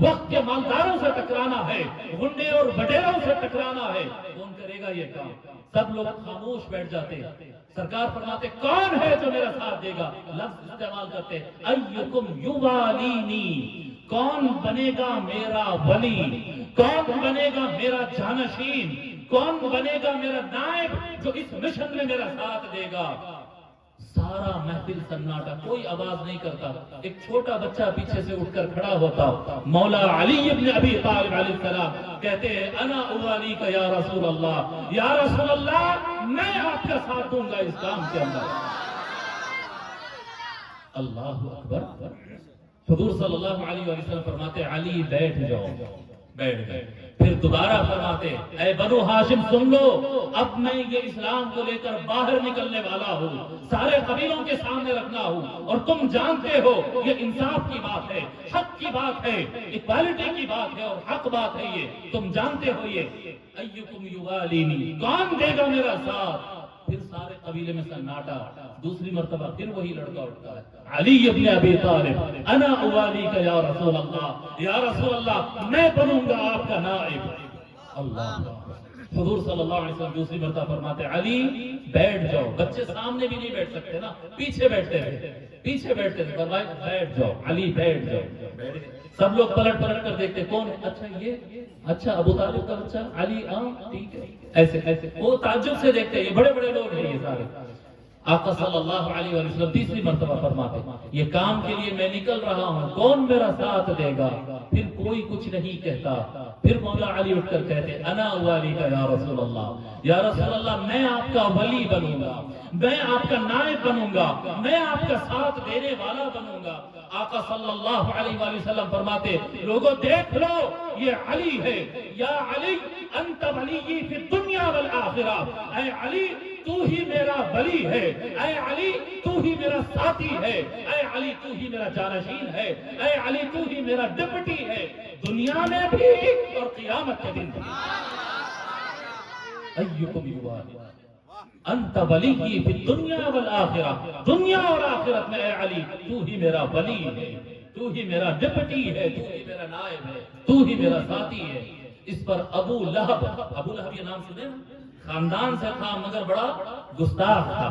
وقت کے مالداروں سے ٹکرانا ہے, غنڈے اور بٹیروں سے ٹکرانا ہے. کون کرے گا یہ کام؟ سب لوگ خاموش بیٹھ جاتے ہیں. سرکار فرماتے کون ہے جو میرا ساتھ دے گا؟ لفظ استعمال کرتے ایکم یوالینی, کون بنے گا میرا ولی, کون بنے گا میرا جانشین, کون بنے گا میرا نائب جو اس مشن میں میرا ساتھ دے گا؟ سارا محفل سناٹا, کوئی آواز نہیں کرتا. ایک چھوٹا بچہ پیچھے سے اٹھ کر کھڑا ہوتا, مولا علی ابن ابی طالب علیہ السلام کہتے ہیں انا اوالی کا یا رسول اللہ, یا رسول اللہ میں آپ کا ساتھ دوں گا اس کام کے اندر. اللہ اکبر. حضور صلی اللہ علیہ وسلم فرماتے علی بیٹھ جاؤ, بیٹھ گئے. پھر دوبارہ فرماتے اے بنو ہاشم سن لو, اب میں یہ اسلام کو لے کر باہر نکلنے والا ہوں, سارے قبیلوں کے سامنے رکھنا ہوں, اور تم جانتے ہو یہ انصاف کی بات ہے, حق کی بات ہے, ایکوالٹی کی بات ہے اور حق بات ہے. یہ تم جانتے ہو. یہ ایکم یوالینی, کون دے گا میرا ساتھ؟ پھر سارے قبیلے میں سناٹا. دوسری مرتبہ پھر وہی لڑکا اٹھتا ہے, علی ابن ابی طالب انا اوالی کا یا رسول اللہ, یا رسول اللہ میں بنوں گا آپ کا نائب. اللہ. حضور صلی اللہ علیہ وسلم دوسری مرتبہ فرماتے علی بیٹھ جاؤ. بچے سامنے بھی نہیں بیٹھ سکتے نا, پیچھے بیٹھتے تھے, پیچھے بیٹھتے تھے. فرمایا بیٹھ جاؤ علی, بیٹھ جاؤ. سب لوگ پلٹ پلٹ کر دیکھتے کون ہے, اچھا یہ, اچھا ابو طالب کا بچہ علی, ٹھیک ہے. ایسے ایسے وہ تعجب سے دیکھتے, یہ بڑے بڑے لوگ ہیں یہ سارے. آقا صلی اللہ علیہ وسلم تیسری مرتبہ فرماتے یہ کام کے لیے میں نکل رہا ہوں, کون میرا ساتھ دے گا؟ پھر کوئی کچھ نہیں کہتا. پھر مولا علی اٹھ کر کہتے انا والی کا یا رسول اللہ, یا رسول اللہ میں آپ کا ولی بنوں گا, میں آپ کا نائب بنوں گا, میں آپ کا ساتھ دینے والا بنوں گا. آقا صلی اللہ علیہ وآلہ وسلم فرماتے لوگوں دیکھ لو یہ علی ہے, یا علی انت ولی فی الدنیا والآخرہ, اے علی تو ہی میرا ولی ہے, اے علی تو ہی میرا ساتھی ہے, اے علی تو ہی میرا جانشین ہے, اے علی تو ہی میرا ڈپٹی ہے, دنیا میں بھی اور قیامت کے دن بھی. ایکم یوالینی. انت ولی فی الدنیا والآخرہ، دنیا اور آخرت میں اے علی تو ہی میرا ولی ہے، تو ہی میرا ڈپٹی ہے، تو ہی میرا نائب ہے، تو ہی میرا ساتھی ہے۔ اس پر ابو لہب یہ نام سنے نا، خاندان سے تھا مگر بڑا گستاخ تھا۔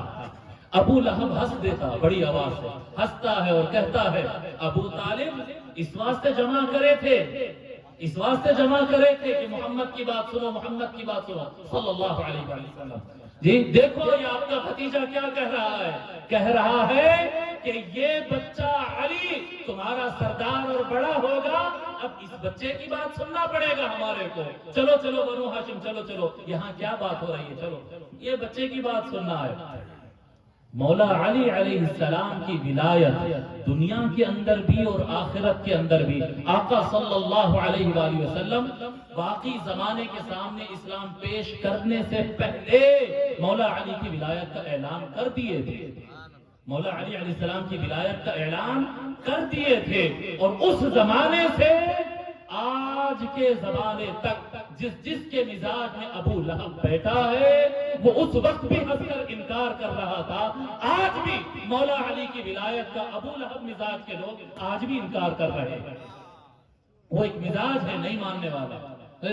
ابو لہب ہنس دیتا بڑی آواز سے، ہنستا ہے اور کہتا ہے ابو طالب اس واسطے جمع کرے تھے کہ محمد کی بات سنو، محمد کی بات سنو صلی اللہ علیہ وسلم۔ جی دیکھو یہ آپ کا بھتیجا کیا کہہ رہا ہے کہ یہ بچہ علی تمہارا سردار اور بڑا ہوگا، اب اس بچے کی بات سننا پڑے گا ہمارے کو۔ چلو چلو بنو ہاشم، چلو یہاں کیا بات ہو رہی ہے، چلو یہ بچے کی بات سننا ہے۔ مولا علی علیہ السلام کی ولایت دنیا کے اندر بھی اور آخرت کے اندر بھی، آقا صلی اللہ علیہ وآلہ وسلم باقی زمانے کے سامنے اسلام پیش کرنے سے پہلے مولا علی کی ولایت کا اعلان کر دیے تھے، مولا علی علیہ السلام کی ولایت کا اعلان کر دیے تھے۔ اور اس زمانے سے آج کے زمانے تک جس کے مزاج میں ابو لہب بیٹھا ہے وہ اس وقت بھی ہنس کر انکار کر رہا تھا، آج بھی مولا علی کی ولایت کا ابو لہب مزاج کے لوگ آج بھی انکار کر رہے ہیں۔ وہ ایک مزاج ہے نہیں ماننے والا،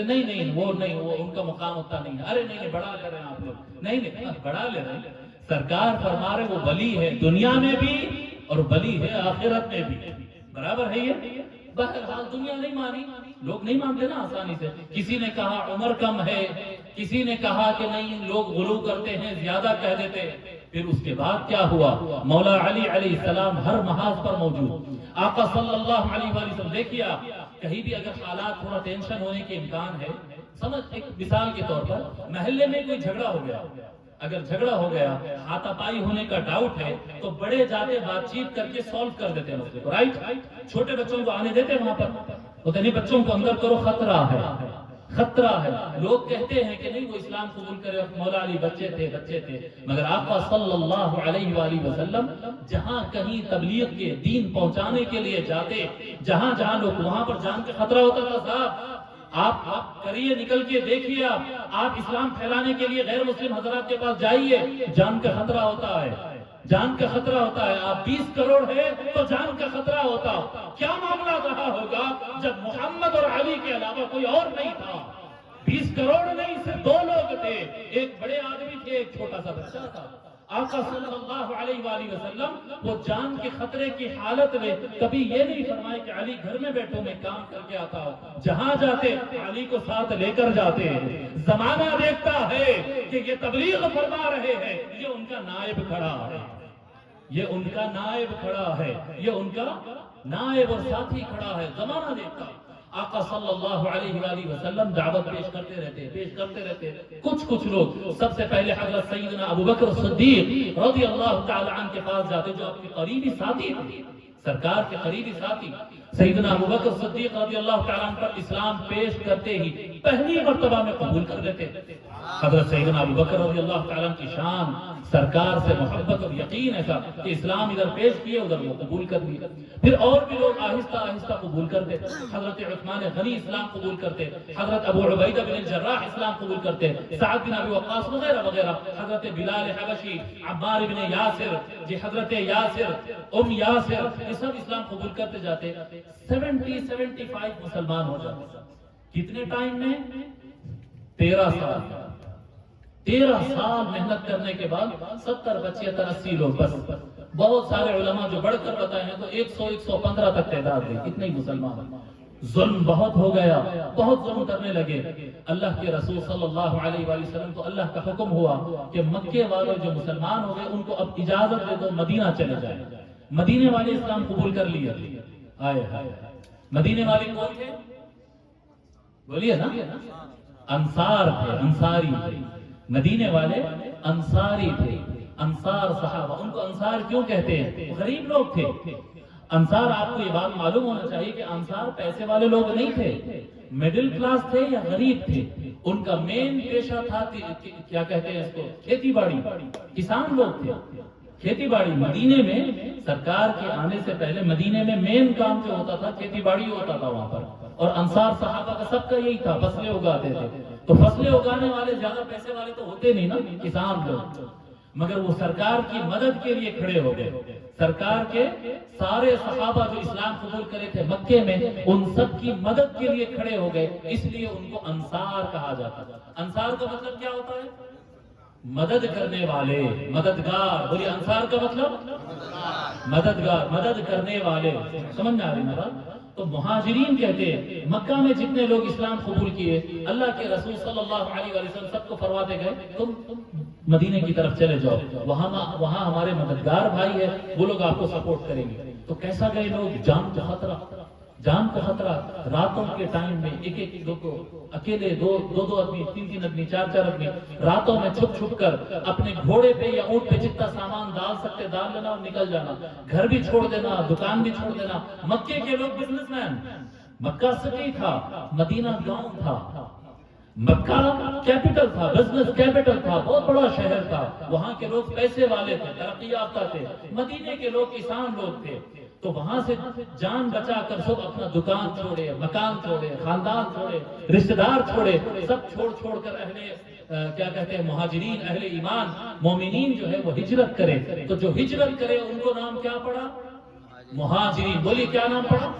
نہیں وہ ان کا مقام اتنا نہیں ہے، ارے نہیں بڑا لے رہے ہیں آپ لوگ، نہیں بڑا لے رہے ہیں۔ سرکار فرما رہے وہ ولی ہے دنیا میں بھی اور ولی ہے آخرت میں بھی، برابر ہے یہ۔ بہرحال دنیا نہیں مانی، لوگ نہیں مانتے نا آسانی سے۔ کسی نے کہا عمر کم ہے، کسی نے کہا کہ نہیں لوگ غلو کرتے ہیں، زیادہ کہہ دیتے ہیں۔ پھر اس کے بعد کیا ہوا؟ مولا علی علیہ السلام ہر محاذ پر موجود، آقا صلی اللہ علیہ وآلہ وسلم۔ دیکھیے آپ کہیں بھی اگر حالات تھوڑا ٹینشن ہونے کے امکان ہے، سمجھ ایک مثال کے طور پر محلے میں کوئی جھگڑا ہو گیا، اگر جھگڑا ہو گیا، ہاتھا پائی ہونے کا ڈاؤٹ ہے تو بڑے جاتے بات چیت کر کے سولو کر دیتے ہیں مسئلے کو، رائٹ؟ چھوٹے بچوں کو آنے دیتے وہاں پر، ہوتے نہیں بچوں کو اندر کرو، خطرہ ہے۔ لوگ کہتے ہیں کہ نہیں وہ اسلام قبول کرے، مولا علی بچے تھے، مگر آقا صلی اللہ علیہ وآلہ وسلم جہاں کہیں تبلیغ کے دین پہنچانے کے لیے جاتے، جہاں لوگ وہاں پر جان کا خطرہ ہوتا تھا۔ صاحب آپ کریے، نکل کے دیکھیے، آپ اسلام پھیلانے کے لیے غیر مسلم حضرات کے پاس جائیے، جان کا خطرہ ہوتا ہے، جان کا خطرہ ہوتا ہے۔ آپ 20 کروڑ ہے تو جان کا خطرہ ہوتا۔ کیا معاملہ رہا ہوگا جب محمد اور علی کے علاوہ کوئی اور نہیں تھا؟ 20 کروڑ نہیں، صرف 2 لوگ تھے، ایک بڑے آدمی تھے، ایک چھوٹا سا بچہ تھا۔ آقا صلی اللہ علیہ وآلہ وسلم وہ جان کے خطرے کی حالت میں کبھی یہ نہیں فرمائے کہ علی گھر میں بیٹھو میں کام کر کے آتا ہوں، جہاں جاتے علی کو ساتھ لے کر جاتے ہیں۔ زمانہ دیکھتا ہے کہ یہ تبلیغ فرما رہے ہیں، یہ ان کا نائب کھڑا ہے، یہ ان کا نائب کھڑا ہے، یہ ان کا نائب اور ساتھی کھڑا ہے۔ زمانہ دیکھتا ہے۔ آقا صلی اللہ علیہ وآلہ وسلم دعوت پیش کرتے رہتے۔ کچھ لوگ سب سے پہلے حضرت سیدنا ابو بکر صدیق رضی اللہ تعالی عنہ کے پاس جاتے، جو آپ کے قریبی ساتھی تھے، سرکار کے قریبی ساتھی۔ سیدنا ابو بکر صدیق رضی اللہ تعالی عنہ پر اسلام پیش کرتے ہی پہلی مرتبہ میں قبول کر لیتے۔ حضرت سیدنا ابو بکر رضی اللہ تعالی عنہ کی شان، سرکار سے محبت اور یقین ایسا کہ اسلام ادھر پیش کیے ادھر وہ قبول کر لیے۔ پھر اور بھی لوگ آہستہ قبول کرتے۔ حضرت عثمان غنی اسلام قبول کرتے، حضرت ابو عبیدہ بن جراح اسلام قبول کرتے، سعد بن ابی وقاص وغیرہ، حضرت بلال حبشی، عمار بن یاسر، حضرت یاسر، یاسر، یہ سب اسلام قبول کرتے جاتے۔ 75 مسلمان ہو جاتے۔ کتنے ٹائم میں؟ 13 سال محنت کرنے کے بعد 70 بچے 80 لوگ، بس بہت سارے علماء جو بڑھ کر بتائے ہیں تو 100-115 تک تعداد ہے، اتنے ہی مسلمان۔ ظلم بہت ہو گیا، بہت ظلم کرنے لگے۔ اللہ کے رسول صلی اللہ علیہ وآلہ وسلم کو اللہ کا حکم ہوا کہ مکے والے جو مسلمان ہو گئے ان کو اب اجازت دے دو مدینہ چلے جائیں۔ مدینے والے اسلام قبول کر لیے۔ آئے مدینے والے کون تھے؟ بولیے نا، انصار تھے، انصاری تھے۔ مدینے والے انصاری تھے، انصار صحابہ۔ ان کو انصار کیوں کہتے ہیں؟ غریب لوگ تھے۔ انصار، آپ کو یہ بات معلوم ہونا چاہیے کہ انصار پیسے والے لوگ نہیں تھے، میڈل کلاس تھے یا غریب تھے۔ ان کا مین پیشہ تھا، کیا کہتے ہیں اس کو، کھیتی باڑی، کسان لوگ تھے، کھیتی باڑی۔ مدینے میں سرکار کے آنے سے پہلے مدینے میں مین کام جو ہوتا تھا کھیتی باڑی ہوتا تھا وہاں پر، اور انصار صحابہ کا سب کا یہی تھا، فصلیں اگاتے تھے۔ تو فصلیں اگانے والے زیادہ پیسے والے تو ہوتے نہیں نا، کسان لوگ، مگر وہ سرکار کی مدد کے لیے کھڑے ہو گئے۔ سرکار کے سارے صحابہ جو اسلام قبول کرے تھے مکے میں، ان سب کی مدد کے لیے کھڑے ہو گئے، اس لیے ان کو انصار کہا جاتا ہے۔ انصار کا مطلب کیا ہوتا ہے؟ مدد کرنے والے، مددگار۔ بولیے انصار کا مطلب مددگار، مدد کرنے والے۔ سمجھ میں آ رہی نا بات؟ تو مہاجرین کہتے ہیں مکہ میں جتنے لوگ اسلام قبول کیے، اللہ کے رسول صلی اللہ علیہ وسلم سب کو فرماتے گئے تم مدینے کی طرف چلے جاؤ، وہاں ہمارے مددگار بھائی ہے، وہ لوگ آپ کو سپورٹ کریں گے۔ تو کیسا گئے لوگ؟ جان کا خطرہ، جان کا خطرہ۔ راتوں کے ٹائم میں ایک ایک دو اکیلے، دو آدمی، تین آدمی، چار آدمی، راتوں میں چھپ چھپ کر اپنے گھوڑے پہ یا اونٹ پہ جتنا سامان ڈال سکتے ڈال لینا اور نکل جانا، گھر بھی چھوڑ دینا، دکان بھی چھوڑ دینا۔ مکے کے لوگ بزنس مین، مکہ سٹی تھا، مدینہ گاؤں تھا، مکہ کیپٹل تھا، بزنس کیپٹل تھا، بہت بڑا شہر تھا، وہاں کے لوگ پیسے والے تھے، ترقی یافتہ تھے۔ مدینے کے لوگ کسان لوگ تھے، تو وہاں سے جان بچا کر سب اپنا دکان چھوڑے، مکان چھوڑے، خاندان چھوڑے، رشتہ دار چھوڑے، سب چھوڑ کر کیا کہتے ہیں مہاجرین، اہل ایمان، مومنین جو ہے وہ ہجرت کرے۔ تو جو ہجرت کرے ان کو نام کیا پڑا؟ مہاجرین۔ بولیے کیا نام پڑا؟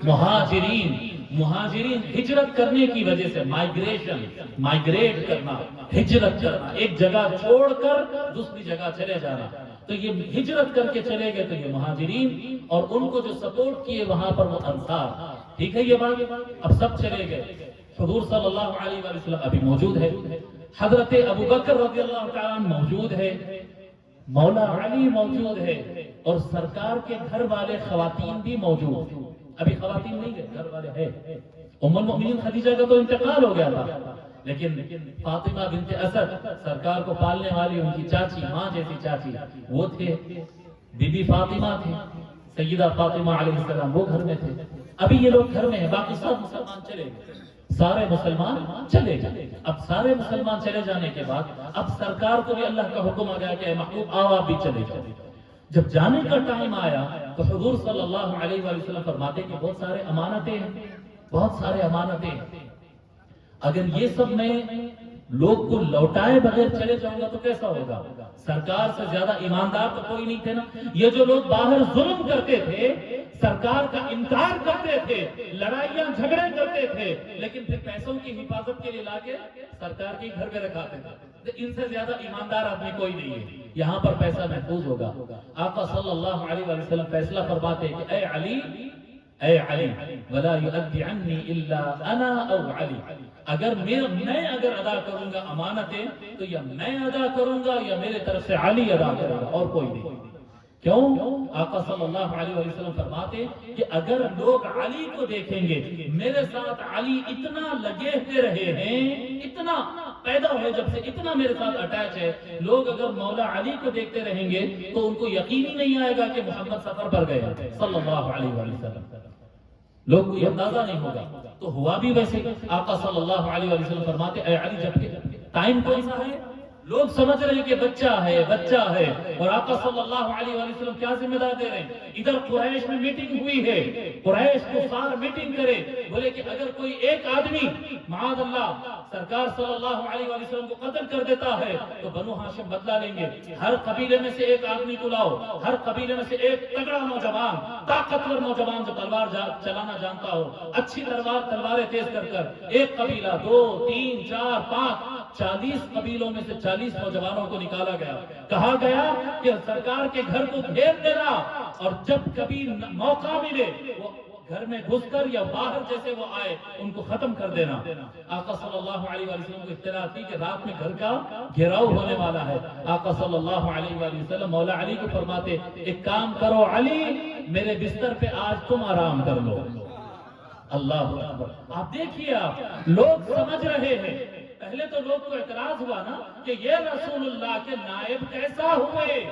مہاجرین۔ مہاجرین ہجرت کرنے کی وجہ سے، مائگریشن، مائگریٹ کرنا، ہجرت کرنا، ایک جگہ چھوڑ کر دوسری جگہ چلے جانا۔ تو یہ ہجرت کر کے چلے گئے تو یہ مہاجرین، اور ان کو جو سپورٹ کیے وہاں پر وہ انصار۔ ٹھیک ہے یہ بات؟ اب سب چلے گئے۔ حضور صلی اللہ علیہ وسلم ابھی موجود ہے، حضرت ابو بکر رضی اللہ تعالیٰ عنہ موجود ہے، مولا علی موجود ہے، اور سرکار کے گھر والے خواتین بھی موجود۔ ابھی خواتین نہیں گئے، گھر والے ہیں۔ ام المؤمنین خدیجہ کا تو انتقال ہو گیا تھا، لیکن فاطمہ بنت اسد سرکار کو پالنے والی ان کی چاچی، ماں جیسی چاچی، وہ تھے، بی بی فاطمہ تھی، سیدہ فاطمہ علیہ السلام، وہ گھر میں تھے۔ ابھی یہ لوگ گھر میں ہیں، باقی سب مسلمان چلے گئے، سارے مسلمان چلے گئے۔ اب سارے مسلمان چلے جانے کے بعد اب سرکار کو بھی اللہ کا حکم آ گیا کہ اے محبوب آؤ آپ بھی چلے جاؤ۔ جب جانے کا ٹائم آیا تو حضور صلی اللہ علیہ وسلم فرماتے کہ بہت سارے امانتیں ہیں، بہت سارے امانتیں ہیں، اگر یہ سب میں لوگ کو لوٹائے بغیر چلے جاؤں گا تو کیسا ہوگا؟ سرکار سے زیادہ ایماندار تو کوئی نہیں تھے نا۔ یہ جو لوگ باہر ظلم کرتے تھے، سرکار کا انکار کرتے تھے، لڑائیاں جھگڑے کرتے تھے، لیکن پھر پیسوں کی حفاظت کے لیے لا کے سرکار کے گھر پہ رکھاتے تھے، ان سے زیادہ ایماندار آدمی کوئی نہیں ہے۔ یہاں پر پیسہ محفوظ ہوگا۔ آقا صلی اللہ علیہ وسلم فیصلہ فرماتے کہ اے علی، اے علی، ولا یؤدی عنی الا انا او علی، اگر میں ادا کروں گا امانتیں تو یا میں ادا کروں گا یا میرے طرف سے علی ادا کرے گا، اور کوئی نہیں۔ کیوں؟ آقا صلی اللہ علیہ وسلم فرماتے کہ اگر لوگ علی کو دیکھیں گے، میرے ساتھ علی اتنا لگے ہوئے رہے ہیں، اتنا پیدا ہوئے جب سے اتنا میرے ساتھ اٹیچ ہے، لوگ اگر مولا علی کو دیکھتے رہیں گے تو ان کو یقین ہی نہیں آئے گا کہ محمد سفر پر گئے صلی اللہ علیہ وسلم، لوگ کو یہ اندازہ نہیں ہوگا۔ تو ہوا بھی ویسے۔ آقا صلی اللہ علیہ وسلم فرماتے اے علی، جب کہ ٹائم کون سا ہے؟ لوگ سمجھ رہے ہیں کہ بچہ ہے، بچہ ہے، اور آقا صلی اللہ علیہ وسلم کیا ذمہ دار دے رہے ہیں؟ ادھر قریش میں میٹنگ ہوئی ہے، قریش کو سار میٹنگ کرے، بولے کہ اگر کوئی ایک آدمی معاذ اللہ سرکار صلی اللہ علیہ وسلم کو قتل کر دیتا ہے تو بنو ہاشم بدلہ لیں گے، ہر قبیلے میں سے ایک آدمی کو لاؤ، ہر قبیلے میں سے ایک تگڑا نوجوان، طاقتور نوجوان جو تلوار چلانا جانتا ہو، اچھی تلواریں تیز کر کر ایک قبیلہ، 2 3 4 5 40 قبیلوں میں سے 40 نوجوانوں کو نکالا گیا، کہا گیا کہ سرکار کے گھر کو گھیر دینا، اور جب کبھی موقع ملے وہ گھر میں گھس کر یا باہر جیسے وہ آئے ان کو ختم کر دینا۔ آقا صلی اللہ علیہ وسلم کو اطلاع تھی کہ رات میں گھر کا گھیراؤ ہونے والا ہے۔ آقا صلی اللہ علیہ وسلم مولا علی کو فرماتے ایک کام کرو علی، میرے بستر پہ آج تم آرام کر لو۔ اللہ اکبر۔ آپ دیکھیے، آپ لوگ سمجھ رہے ہیں، پہلے تو لوگ کو اعتراض ہوا نا کہ یہ رسول اللہ کے نائب کیسا ہوئے،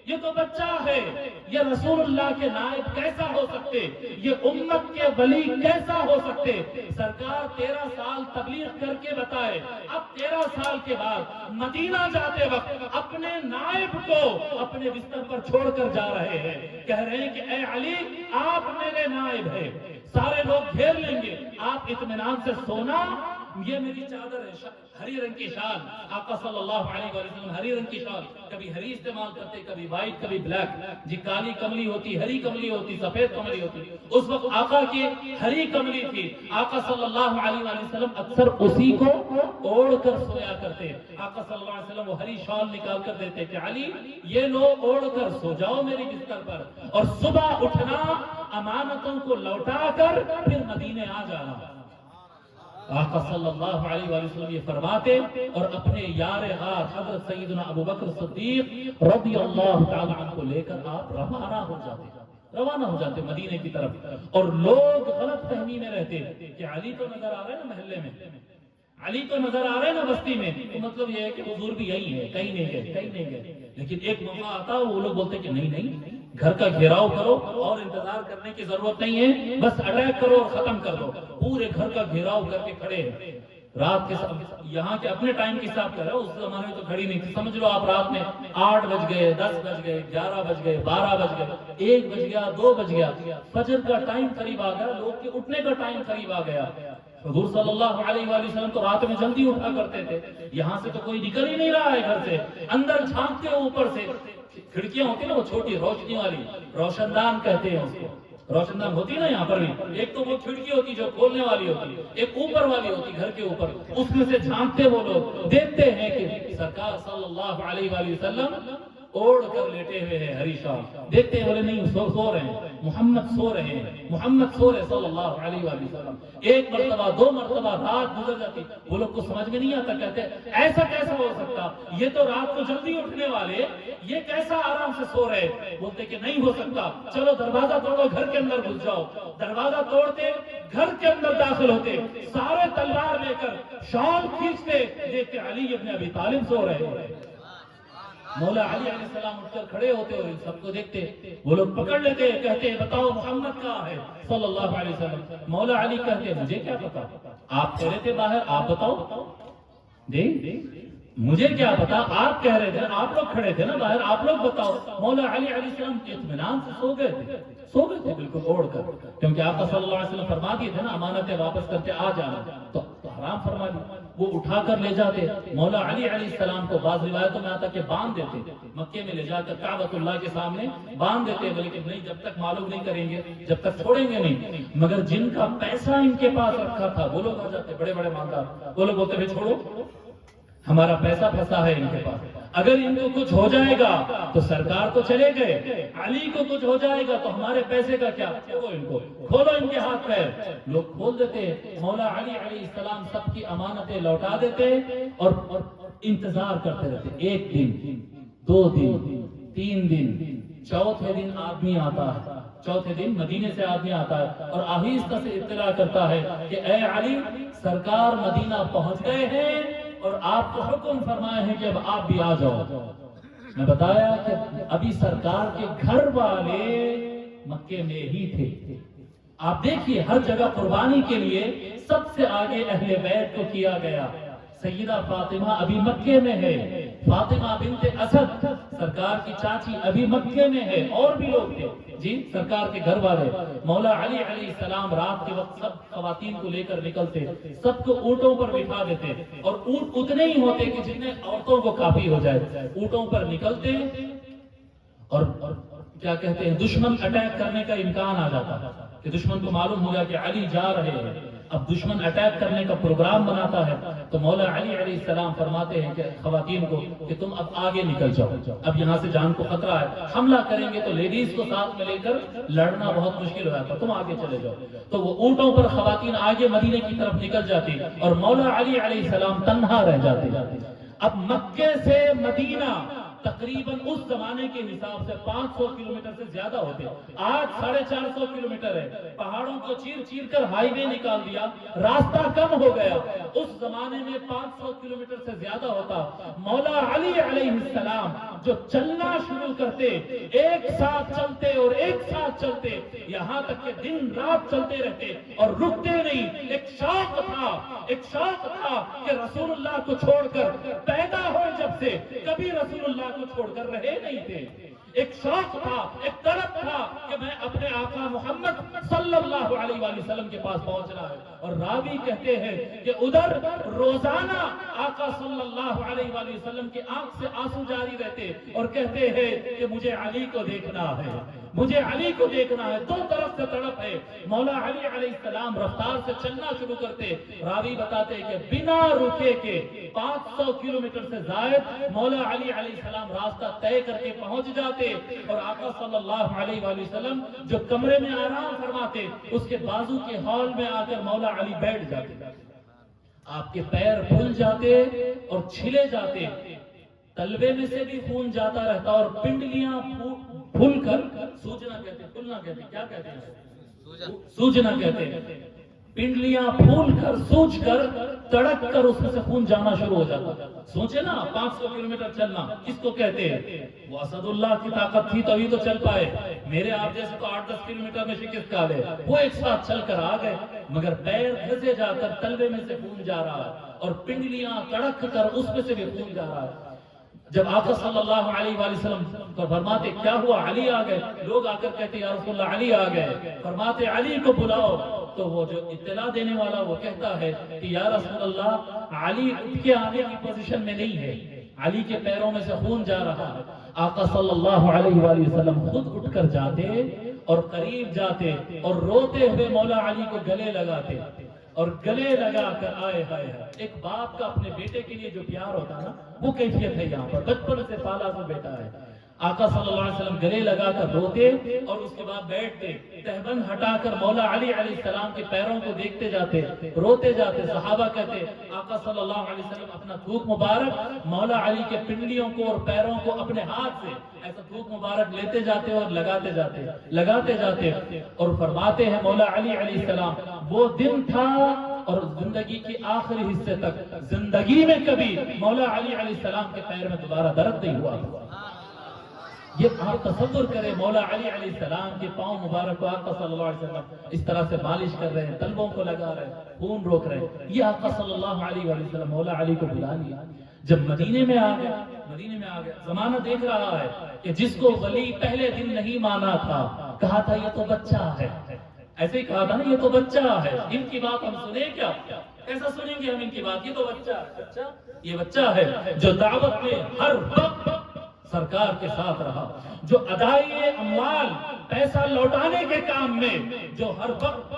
یہ تو بچہ ہے، یہ رسول اللہ کے نائب کیسا ہو سکتے، یہ امت کے ولی کیسا ہو سکتے؟ سرکار 13 سال تبلیغ کر کے بتائے، اب 13 سال کے بعد مدینہ جاتے وقت اپنے نائب کو اپنے بستر پر چھوڑ کر جا رہے ہیں، کہہ رہے ہیں کہ اے علی آپ میرے نائب ہیں، سارے لوگ گھیر لیں گے، آپ اطمینان سے سونا یہ میری چادر ہے، ہری رنگ کی شال، آقا صلی اللہ علیہ وسلم ہری رنگ کی شال، کبھی ہری استعمال کرتے، کبھی وائٹ، کبھی بلیک، جی کالی کملی ہوتی، ہری کملی ہوتی، سفید کملی ہوتی، اس وقت آقا کی ہری کملی تھی، آقا صلی اللہ علیہ وسلم اکثر اسی کو اوڑھ کر سویا کرتے، آقا صلی اللہ علیہ وسلم وہ ہری شال نکال کر دیتے کہ علی یہ لو اوڑھ کر سو جاؤ میری بستر پر، اور صبح اٹھنا امانتوں کو لوٹا کر پھر مدینے آ جانا۔ آقا صلی اللہ علیہ وسلم یہ فرماتے اور اپنے یار غار حضرت سیدنا ابو بکر صدیق رضی اللہ تعالی عنہ کو لے کر آپ روانہ ہو جاتے مدینے کی طرف، اور لوگ غلط فہمی میں رہتے کہ علی تو نظر آ رہے ہیں نا محلے میں، علی تو نظر آ رہے ہیں نا بستی میں، تو مطلب یہ ہے کہ حضور بھی یہی ہے، کہیں نہیں گئے۔ لیکن ایک موقع آتا وہ لوگ بولتے کہ نہیں، گھر کا گھیراؤ کرو اور انتظار کرنے کی ضرورت نہیں ہے، بس اٹیک کرو اور ختم کر دو، پورے گھر کا گھیراؤ کر کے کھڑے ہیں رات کے یہاں کے اپنے ٹائم کی حساب کر رہے ہو، اس زمانے میں تو گھڑی نہیں تھی، سمجھ لو آپ رات میں 8 بج گئے، 10 بج گئے، 11 بج گئے، 12 بج گئے، 1 بج گیا، 2 بج گیا، فجر کا ٹائم قریب آ گیا، لوگ کے اٹھنے کا ٹائم قریب آ گیا۔ حضور صلی اللہ علیہ وآلہ وسلم تو رات میں جلدی اٹھا کرتے تھے، یہاں سے تو کوئی نکل ہی نہیں رہا ہے گھر سے، اندر جھانکتے ہو اوپر سے، کھڑکیاں ہوتی نا وہ چھوٹی روشنی والی، روشن دان کہتے ہیں اس کو، روشن دان ہوتی نا یہاں پر بھی، ایک تو وہ کھڑکی ہوتی جو کھولنے والی ہوتی، ایک اوپر والی ہوتی گھر کے اوپر، اس میں سے جھانکتے وہ لوگ، دیکھتے ہیں کہ سرکار صلی اللہ علیہ وآلہ وسلم اوڑھ کر لیٹے ہوئے ہیں ہری شال، دیکھتے ہیں بولے نہیں سو رہے ہیں، محمد سو رہے ہیں، محمد سو رہے صلی اللہ علیہ وآلہ وسلم۔ ایک مرتبہ 2 مرتبہ رات گزر جاتی، وہ لوگ کو سمجھ میں نہیں آتا، کہتے ایسا کیسا ہو سکتا، یہ تو رات کو جلدی اٹھنے والے، یہ کیسا آرام سے سو رہے، بولتے کہ نہیں ہو سکتا، چلو دروازہ توڑو گھر کے اندر گھس جاؤ، دروازہ توڑتے گھر کے اندر داخل ہوتے، سارے تلوار لے کر شال کھینچتے، دیکھتے علی ابن ابی طالب سو رہے ہیں، مولا علی علیہ السلام اٹھ کر کھڑے ہوتے اور ان سب کو دیکھتے، وہ لوگ پکڑ لیتے، کہتے بتاؤ محمد کہاں ہے صلی اللہ علیہ وسلم، مولا علی کہتے مجھے کیا پتا، آپ کہہ رہے تھے باہر، آپ بتاؤ، مجھے کیا پتا، آپ کہہ رہے تھے، آپ لوگ کھڑے تھے نا باہر، آپ لوگ بتاؤ۔ مولا علی علیہ السلام اطمینان سے سو گئے تھے بالکل اوڑھ کر، کیونکہ آقا صلی اللہ علیہ وسلم فرما دیے تھے نا امانتیں واپس کر کے آ جانا، تو حرام فرما دی، وہ اٹھا کر لے جاتے، مولا علی علیہ السلام کو بعض روایتوں میں آتا کہ باندھ دیتے، مکے میں لے جا کر کعبۃ اللہ کے سامنے باندھ دیتے، بلکہ نہیں جب تک معلوم نہیں کریں گے، جب تک چھوڑیں گے نہیں، مگر جن کا پیسہ ان کے پاس رکھا تھا وہ لوگ آ جاتے، بڑے بڑے مالدار، وہ لوگ بولتے چھوڑو ہمارا پیسا پھنسا ہے ان کے پاس، اگر ان کو کچھ ہو جائے گا تو سرکار تو چلے گئے، علی کو کچھ ہو جائے گا تو ہمارے پیسے کا کیا، ان کو کھولو ان کے ہاتھ پیر، لوگ کھول دیتے، مولا علی علیہ السلام سب کی امانتیں لوٹا دیتے اور انتظار کرتے رہتے، 1 دن 2 دن 3 دن، چوتھے دن آدمی آتا ہے، چوتھے دن مدینے سے آدمی آتا ہے اور آہستہ سے اطلاع کرتا ہے کہ اے علی سرکار مدینہ پہنچ گئے ہیں اور آپ کو حکم فرمائے ہیں کہ اب آپ بھی آ جاؤ۔ میں بتایا کہ ابھی سرکار کے گھر والے مکے میں ہی تھے، آپ دیکھیے ہر جگہ قربانی کے لیے سب سے آگے اہل بیت کو کیا گیا، سیدہ فاطمہ ابھی مکے میں ہے، فاطمہ بنت اسد سرکار کی چاچی ابھی مکے میں ہے، اور بھی لوگ تھے جی سرکار کے گھر والے، مولا علی علیہ السلام رات کے وقت سب خواتین کو لے کر نکلتے، سب کو اونٹوں پر بٹھا دیتے، اور اونٹ اتنے ہی ہوتے کہ جتنے عورتوں کو کافی ہو جائے، اونٹوں پر نکلتے اور کیا کہتے ہیں دشمن اٹیک کرنے کا امکان آ جاتا کہ دشمن کو معلوم ہو گیا کہ علی جا رہے ہیں، اب دشمن اٹیک کرنے کا پروگرام بناتا ہے، تو مولا علی علیہ السلام فرماتے ہیں کہ خواتین کو کہ تم اب آگے نکل جاؤ، اب یہاں سے جان کو خطرہ ہے، حملہ کریں گے تو لیڈیز کو ساتھ میں لے کر لڑنا بہت مشکل ہو جاتا، تم آگے چلے جاؤ، تو وہ اونٹوں پر خواتین آگے مدینے کی طرف نکل جاتی اور مولا علی علیہ السلام تنہا رہ جاتے۔ اب مکے سے مدینہ تقریباً اس زمانے کے حساب سے 500 کلومیٹر سے زیادہ ہوتے، آج 450 کلومیٹر ہے، پہاڑوں کو چیر چیر کر ہائی وے نکال دیا، راستہ کم ہو گیا، اس زمانے میں 500 کلومیٹر سے زیادہ ہوتا۔ مولا علی علیہ السلام جو چلنا شروع کرتے، ایک ساتھ چلتے اور ایک ساتھ چلتے، یہاں تک کہ دن رات چلتے رہتے اور رکتے نہیں، ایک شوق تھا کہ رسول اللہ کو چھوڑ کر پیدا ہوئے جب سے کبھی رسول اللہ کو چھوڑ کر رہے نہیں تھے، ایک شوق تھا، ایک طلب تھا کہ میں اپنے آقا محمد صلی اللہ علیہ وآلہ وسلم کے پاس پہنچنا ہے. اور راوی کہتے ہیں کہ ادھر روزانہ آقا صلی اللہ علیہ وآلہ وسلم کی آنکھ سے آنسو جاری رہتے اور کہتے ہیں کہ مجھے علی کو دیکھنا ہے، مجھے علی کو دیکھنا ہے. دو طرف سے تڑپ ہے. مولا علی علیہ السلام رفتار سے چلنا شروع کرتے. راوی بتاتے کہ بنا رکے کے 500 کلومیٹر سے زائد مولا علی علیہ السلام راستہ طے کر کے پہنچ جاتے اور آقا صلی اللہ علیہ وآلہ وسلم جو کمرے میں آرام فرماتے اس کے بازو کے ہال میں آ کر مولا علی بیٹھ جاتے. آپ کے پیر پھول جاتے اور چھلے جاتے، تلوے میں سے بھی خون جاتا رہتا اور پنڈلیاں پھول کر سوجنا کہتے، پھولنا کہتے، کیا کہتے ہیں؟ سوجنا کہتے ہیں. پنڈلیاں پھول کر سوج کر تڑک کر اس میں سے خون جانا شروع ہو جاتا. سوچے نا 500 کلومیٹر چلنا کس کو کہتے ہیں؟ وہ اسد اللہ کی طاقت تھی تبھی تو چل پائے. میرے آپ جیسے تو 8-10 کلومیٹر میں شکست کھا لے. وہ ایک ساتھ چل کر آ گئے مگر پیر گھسے جا کر تلوے میں سے خون جا رہا ہے اور پنڈلیاں تڑک کر اس میں سے بھی خون جا رہا ہے. جب آقا صلی اللہ علیہ وآلہ وسلم فرماتے کیا ہوا؟ علی آ گئے. لوگ آ کر کہتے یا رسول اللہ علی آ گئے. فرماتے علی کو بلاؤ. تو وہ جو اطلاع دینے والا وہ کہتا ہے کہ یا رسول اللہ علی اٹھ کے آنے کی پوزیشن میں نہیں ہے، علی کے پیروں میں سے خون جا رہا ہے. آقا صلی اللہ علیہ وآلہ وسلم خود اٹھ کر جاتے اور قریب جاتے اور روتے ہوئے مولا علی کو گلے لگاتے اور گلے لگا کر آئے ہائے. ایک باپ کا اپنے بیٹے کے لیے جو پیار ہوتا ہے نا وہ کیفیت ہے یہاں پر. بچپن سے پالا ہوا بیٹا ہے. آقا صلی اللہ علیہ وسلم گلے لگا کر روتے اور اس کے بعد بیٹھتے، تہبند ہٹا کر مولا علی علیہ السلام کے پیروں کو دیکھتے جاتے، روتے جاتے. صحابہ کہتے آقا صلی اللہ علیہ وسلم اپنا تھوک مبارک مولا علی کے پنڈلیوں کو اور پیروں کو اپنے ہاتھ سے ایسا تھوک مبارک لیتے جاتے اور لگاتے جاتے اور فرماتے ہیں مولا علی علیہ السلام وہ دن تھا اور زندگی کے آخری حصے تک زندگی میں کبھی مولا علی علیہ السلام کے پیر میں دوبارہ درد نہیں ہوا. یہ آپ تصور کریں مولا علی علیہ السلام کے پاؤں مبارک کو آقا صلی اللہ علیہ وسلم اس طرح سے مالش کر رہے ہیں، تلووں کو لگا رہے ہیں، خون روک رہے ہیں. یہ آقا صلی اللہ علیہ وسلم مولا علی کو بلا لیا. جب مدینے میں آ گیا زمانہ دیکھ رہا ہے کہ جس کو ولی پہلے دن نہیں مانا تھا کہا تھا یہ تو بچہ ہے، ایسے ہی کہا تھا نا یہ تو بچہ ہے، ان کی بات ہم سنیں کیا؟ ایسا سنیں گے ہم ان کی بات؟ یہ تو بچہ ہے. یہ بچہ ہے جو دعوت میں ہر وقت سرکار کے ساتھ رہا، جو ادائی اموال پیسہ لوٹانے کے کام میں جو ہر وقت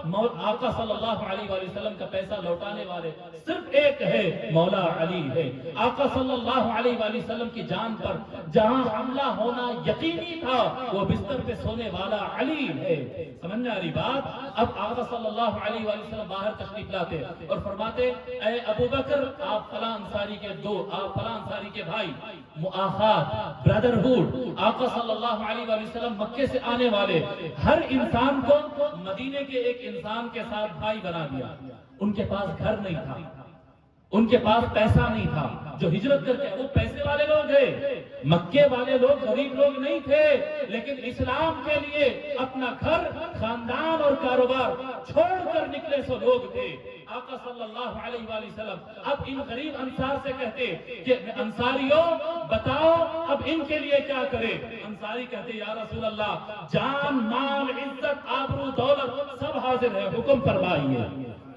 آقا صلی اللہ علیہ وآلہ وسلم کا پیسہ لوٹانے والے صرف ایک ہے، مولا علی ہے. آقا صلی اللہ علیہ وآلہ وسلم کی جان پر جہاں حملہ ہونا یقینی تھا وہ بستر پہ سونے والا علی ہے. سمجھنا رہی بات؟ اب آقا صلی اللہ علیہ وآلہ وسلم باہر تشریف لاتے اور فرماتے اے ابو بکر آپ فلاں انصاری کے آپ فلاں انصاری کے بھائی، مؤاخات، برادرہوڈ. آقا صلی اللہ علیہ وآلہ وسلم مکے سے آنے والے ہر انسان کو مدینے کے ایک انسان کے ساتھ بھائی بنا دیا. ان کے پاس گھر نہیں تھا، ان کے پاس پیسہ نہیں تھا. جو ہجرت کر کے وہ پیسے والے لوگ ہیں، مکے والے لوگ غریب لوگ نہیں تھے، لیکن اسلام کے لیے اپنا گھر، خاندان اور کاروبار چھوڑ کر نکلے سو لوگ تھے. آقا صلی اللہ علیہ وآلہ وسلم اب ان غریب انصار سے کہتے کہ انصاریوں بتاؤ اب ان کے لیے کیا کرے؟ انصاری کہتے یا رسول اللہ جان، مال، عزت، آبرو، دولت سب حاضر ہے، حکم فرمائیے.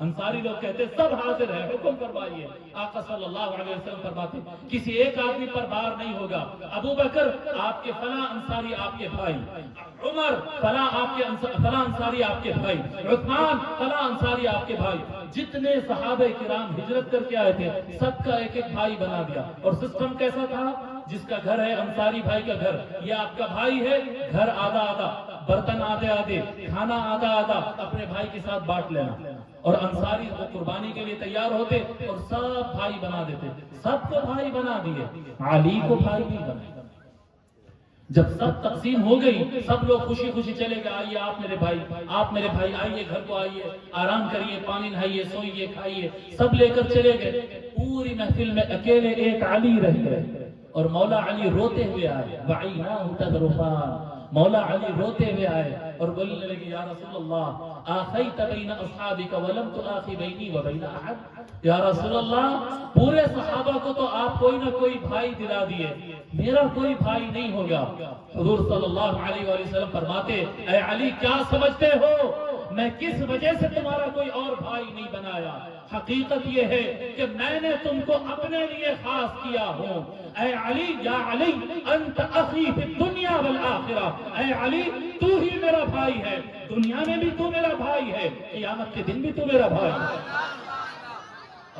انصاری لوگ کہتے سب حاضر ہے، حکم فرمائیے. آقا صلی اللہ علیہ وسلم فرماتے کسی ایک آدمی پر بار نہیں ہوگا. ابو بکر آپ کے فلاں انصاری آپ کے بھائی، عمر فلاں انصاری آپ کے بھائی، عثمان فلاں انصاری آپ کے بھائی. جتنے صحابہ کرام ہجرت کر کے آئے تھے سب کا ایک ایک بھائی بنا دیا. اور سسٹم کیسا تھا؟ جس کا گھر ہے انصاری بھائی کا گھر، یہ آپ کا بھائی ہے، گھر آدھا آدھا، برتن آدھے، کھانا آدھا اپنے بھائی کے ساتھ بانٹ لینا. اور انصاری وہ قربانی کے لیے تیار ہوتے اور سب بھائی بنا دیتے. سب کو بھائی بنا دیے، علی کو بھائی بھی بنا. جب سب تقسیم ہو گئی سب لوگ خوشی خوشی چلے گئے آئیے آپ میرے بھائی آئیے گھر کو آئیے، آرام کریے، پانی نہائیے، سوئیے، کھائیے. سب لے کر چلے گئے. پوری محفل میں اکیلے ایک علی رہ گئے اور مولا علی روتے ہوئے آئے. وعیناہ تذرفان، مولا علی روتے ہوئے آئے اور بولنے لگے یا رسول اللہ آخیت بین اصحابک ولم تآخی بینی و بین احد. یا رسول اللہ پورے صحابہ کو تو آپ کوئی نہ کوئی بھائی دلا دیے، میرا کوئی بھائی نہیں ہوگا۔ حضور صلی اللہ علیہ وآلہ وسلم فرماتے اے علی کیا سمجھتے ہو میں کس وجہ سے تمہارا کوئی اور بھائی نہیں بنایا؟ حقیقت یہ ہے کہ میں نے تم کو اپنے لیے خاص کیا ہوں۔ اے علی یا علی انت اخی فی الدنیا والآخرہ، اے علی تو ہی میرا بھائی ہے، دنیا میں بھی تو میرا بھائی ہے، قیامت کے دن بھی تو میرا بھائی ہے۔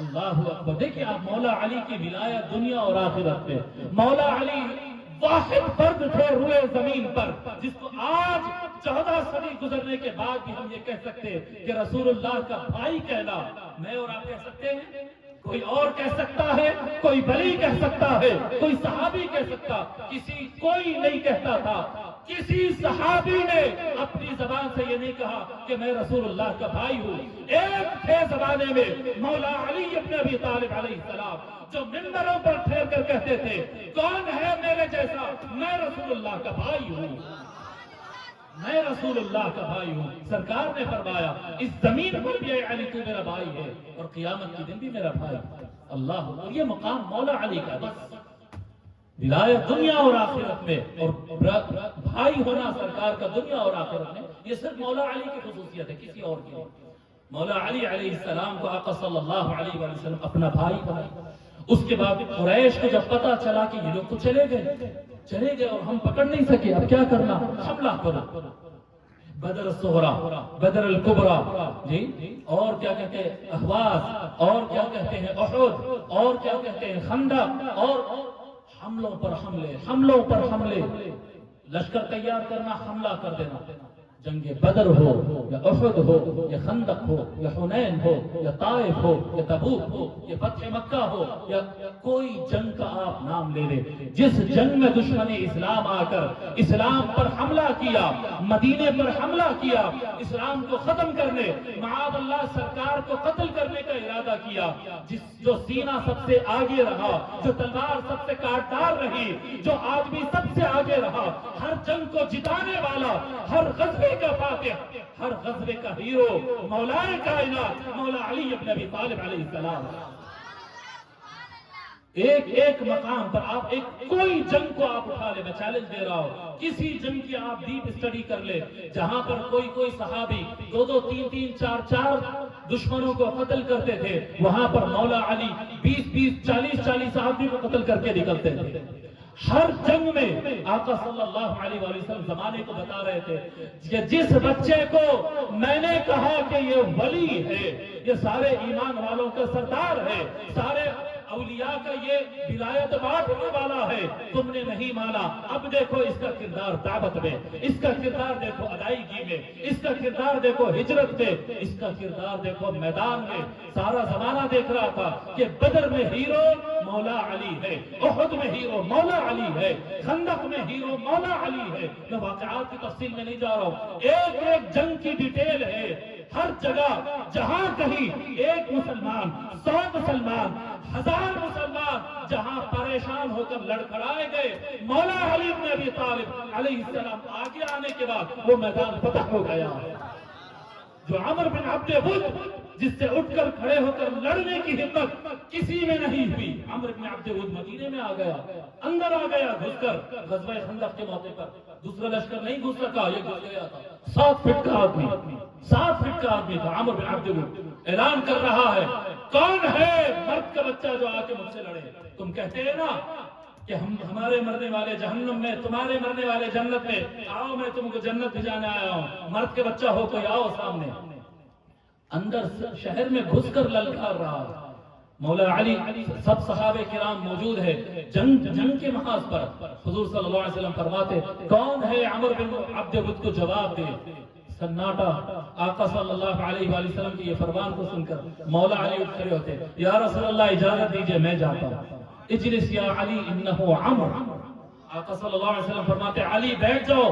اللہ اکبر۔ دیکھیں آپ مولا علی کی ولایت دنیا اور آخرت پہ۔ مولا علی واحد فرد تھے روئے زمین پر جس کو آج 14 صدی گزرنے کے بعد بھی ہم یہ کہہ سکتے ہیں کہ رسول اللہ کا بھائی کہنا میں اور آپ کہہ سکتے ہیں؟ کوئی اور کہہ سکتا ہے؟ کوئی ولی کہہ سکتا ہے؟ کوئی صحابی کہہ سکتا؟ کوئی نہیں کہتا تھا۔ کسی صحابی نے اپنی زبان سے یہ نہیں کہا کہ میں رسول اللہ کا بھائی ہوں۔ ایک تھے زمانے میں مولا علی ابن ابی طالب علیہ السلام جو منبروں پر ٹھہر کر کہتے تھے کون ہے میرے جیسا؟ میں رسول اللہ کا بھائی ہوں، میں رسول اللہ کا بھائی ہوں۔ سرکار نے فرمایا اس زمین پر بھی اے علی تو میرا بھائی ہے اور قیامت کے دن بھی میرا بھائی۔ اللہ، اور یہ مقام مولا علی کا بس ولایت دنیا اور آخرت میں، اور بھائی ہونا سرکار کا دنیا اور آخرت میں، یہ صرف مولا علی کی خصوصیت ہے، کسی اور کی نہیں۔ مولا علی علیہ السلام کو آقا صلی اللہ علیہ وآلہ وسلم اپنا بھائی بنایا۔ اس کے بعد قریش کو جب پتا چلا کہ یہ لوگ تو چلے گئے اور ہم پکڑ نہیں سکے، اب کیا کرنا؟ حملہ کرو۔ بدر الصغرا، بدر الکبرا، جی، اور کیا کہتے ہیں احواز، اور کیا کہتے ہیں احد، اور کیا کہتے ہیں خندق، اور حملوں پر حملے، حملوں پر حملے، لشکر تیار کرنا، حملہ کر دینا۔ جنگ بدر ہو یا احد ہو یا خندق ہو یا حنین ہو یا طائف ہو یا تبوک ہو یا فتح مکہ ہو یا کوئی جنگ کا آپ نام لے لیں، جس جنگ میں دشمن اسلام آ کر اسلام پر حملہ کیا، مدینے پر حملہ کیا، اسلام کو ختم کرنے، معاذ اللہ سرکار کو قتل کرنے کا ارادہ کیا، جو سینہ سب سے آگے رہا، جو تلوار سب سے کاٹدار رہی، جو آدمی سب سے آگے رہا، ہر جنگ کو جتانے والا، ہر غزوے کا فاتح، ہر غزوے کا ہیرو، مولا کائنات مولا علی ابن ابی طالب علیہ السلام۔ ایک مقام پر آپ کوئی جنگ کو آپ اٹھا لے، میں چیلنج دے رہا ہوں، کسی جنگ کی آپ ڈیپ اسٹڈی کر لے جہاں پر کوئی صحابی 2 3 4 دشمنوں کو قتل کرتے تھے، وہاں پر مولا علی 20 40 صحابی کو قتل کر کے نکلتے تھے۔ ہر جنگ میں آقا صلی اللہ علیہ وآلہ وسلم زمانے کو بتا رہے تھے کہ جس بچے کو میں نے کہا کہ یہ ولی ہے، یہ سارے ایمان والوں کا سردار ہے، سارے اولیاء کا یہ ولایت بانٹنے والا ہے، تم نے نہیں مانا، اب دیکھو اس کا کردار دعوت میں، اس کا کردار دیکھو ادائیگی میں، اس کا کردار دیکھو ہجرت میں، اس کا کردار دیکھو میدان میں۔ سارا زمانہ دیکھ رہا تھا کہ بدر میں ہیرو مولا علی ہے، احد میں ہیرو مولا علی ہے، خندق میں ہیرو مولا علی ہے۔ میں واقعات کی تفصیل میں نہیں جا رہا ہوں، ایک جنگ کی ڈیٹیل ہے۔ ہر جگہ جہاں کہیں ایک مسلمان، 100 مسلمان، 1000 مسلمان جہاں پریشان ہو کر لڑکھڑائے گئے، مولا علی بن ابی طالب علیہ السلام آگے آنے کے بعد وہ میدان فتح ہو گیا ہے۔ جو عمر بن عبد ود جس سے اٹھ کر کھڑے ہو کر لڑنے کی ہمت کسی میں نہیں ہوئی، عمر بن عبد ود مدینے میں آ گیا، اندر آ گیا گھس کر، غزوہ خندق کے موقع پر دوسرا لشکر نہیں گھس سکا، یہ گھس گیا تھا۔ 7 فٹ کا آدمی، 7 فٹ کا آدمی تھا عمر بن عبد ود، اعلان کر رہا ہے کون ہے مرد کا بچہ جو آ کے مجھ سے لڑے؟ تم کہتے ہیں نا کہ ہمارے مرنے والے جہنم میں، تمہارے مرنے والے جنت میں، آؤ میں تم کو جنت بھجانے آیا ہوں، مرد کے بچہ ہو کوئی آؤ سامنے۔ اندر شہر میں گھس کر للکار رہا مولا علی، سب صحابہ کرام موجود ہے، جنگ کے محاذ پر حضور صلی اللہ علیہ وسلم فرماتے کون ہے عمر بن عبد ود کو جواب دے۔ سناٹا، آقا صلی اللہ علیہ وآلہ وسلم کی یہ فرمان کو سن کر مولا علی اٹھ کھڑے ہوتے، یا رسول اللہ اجازت دیجئے میں جاتا ہوں، اجلس یا علی انہو عمر۔ آقا صلی اللہ علیہ وسلم فرماتے علی بیٹھ جاؤ،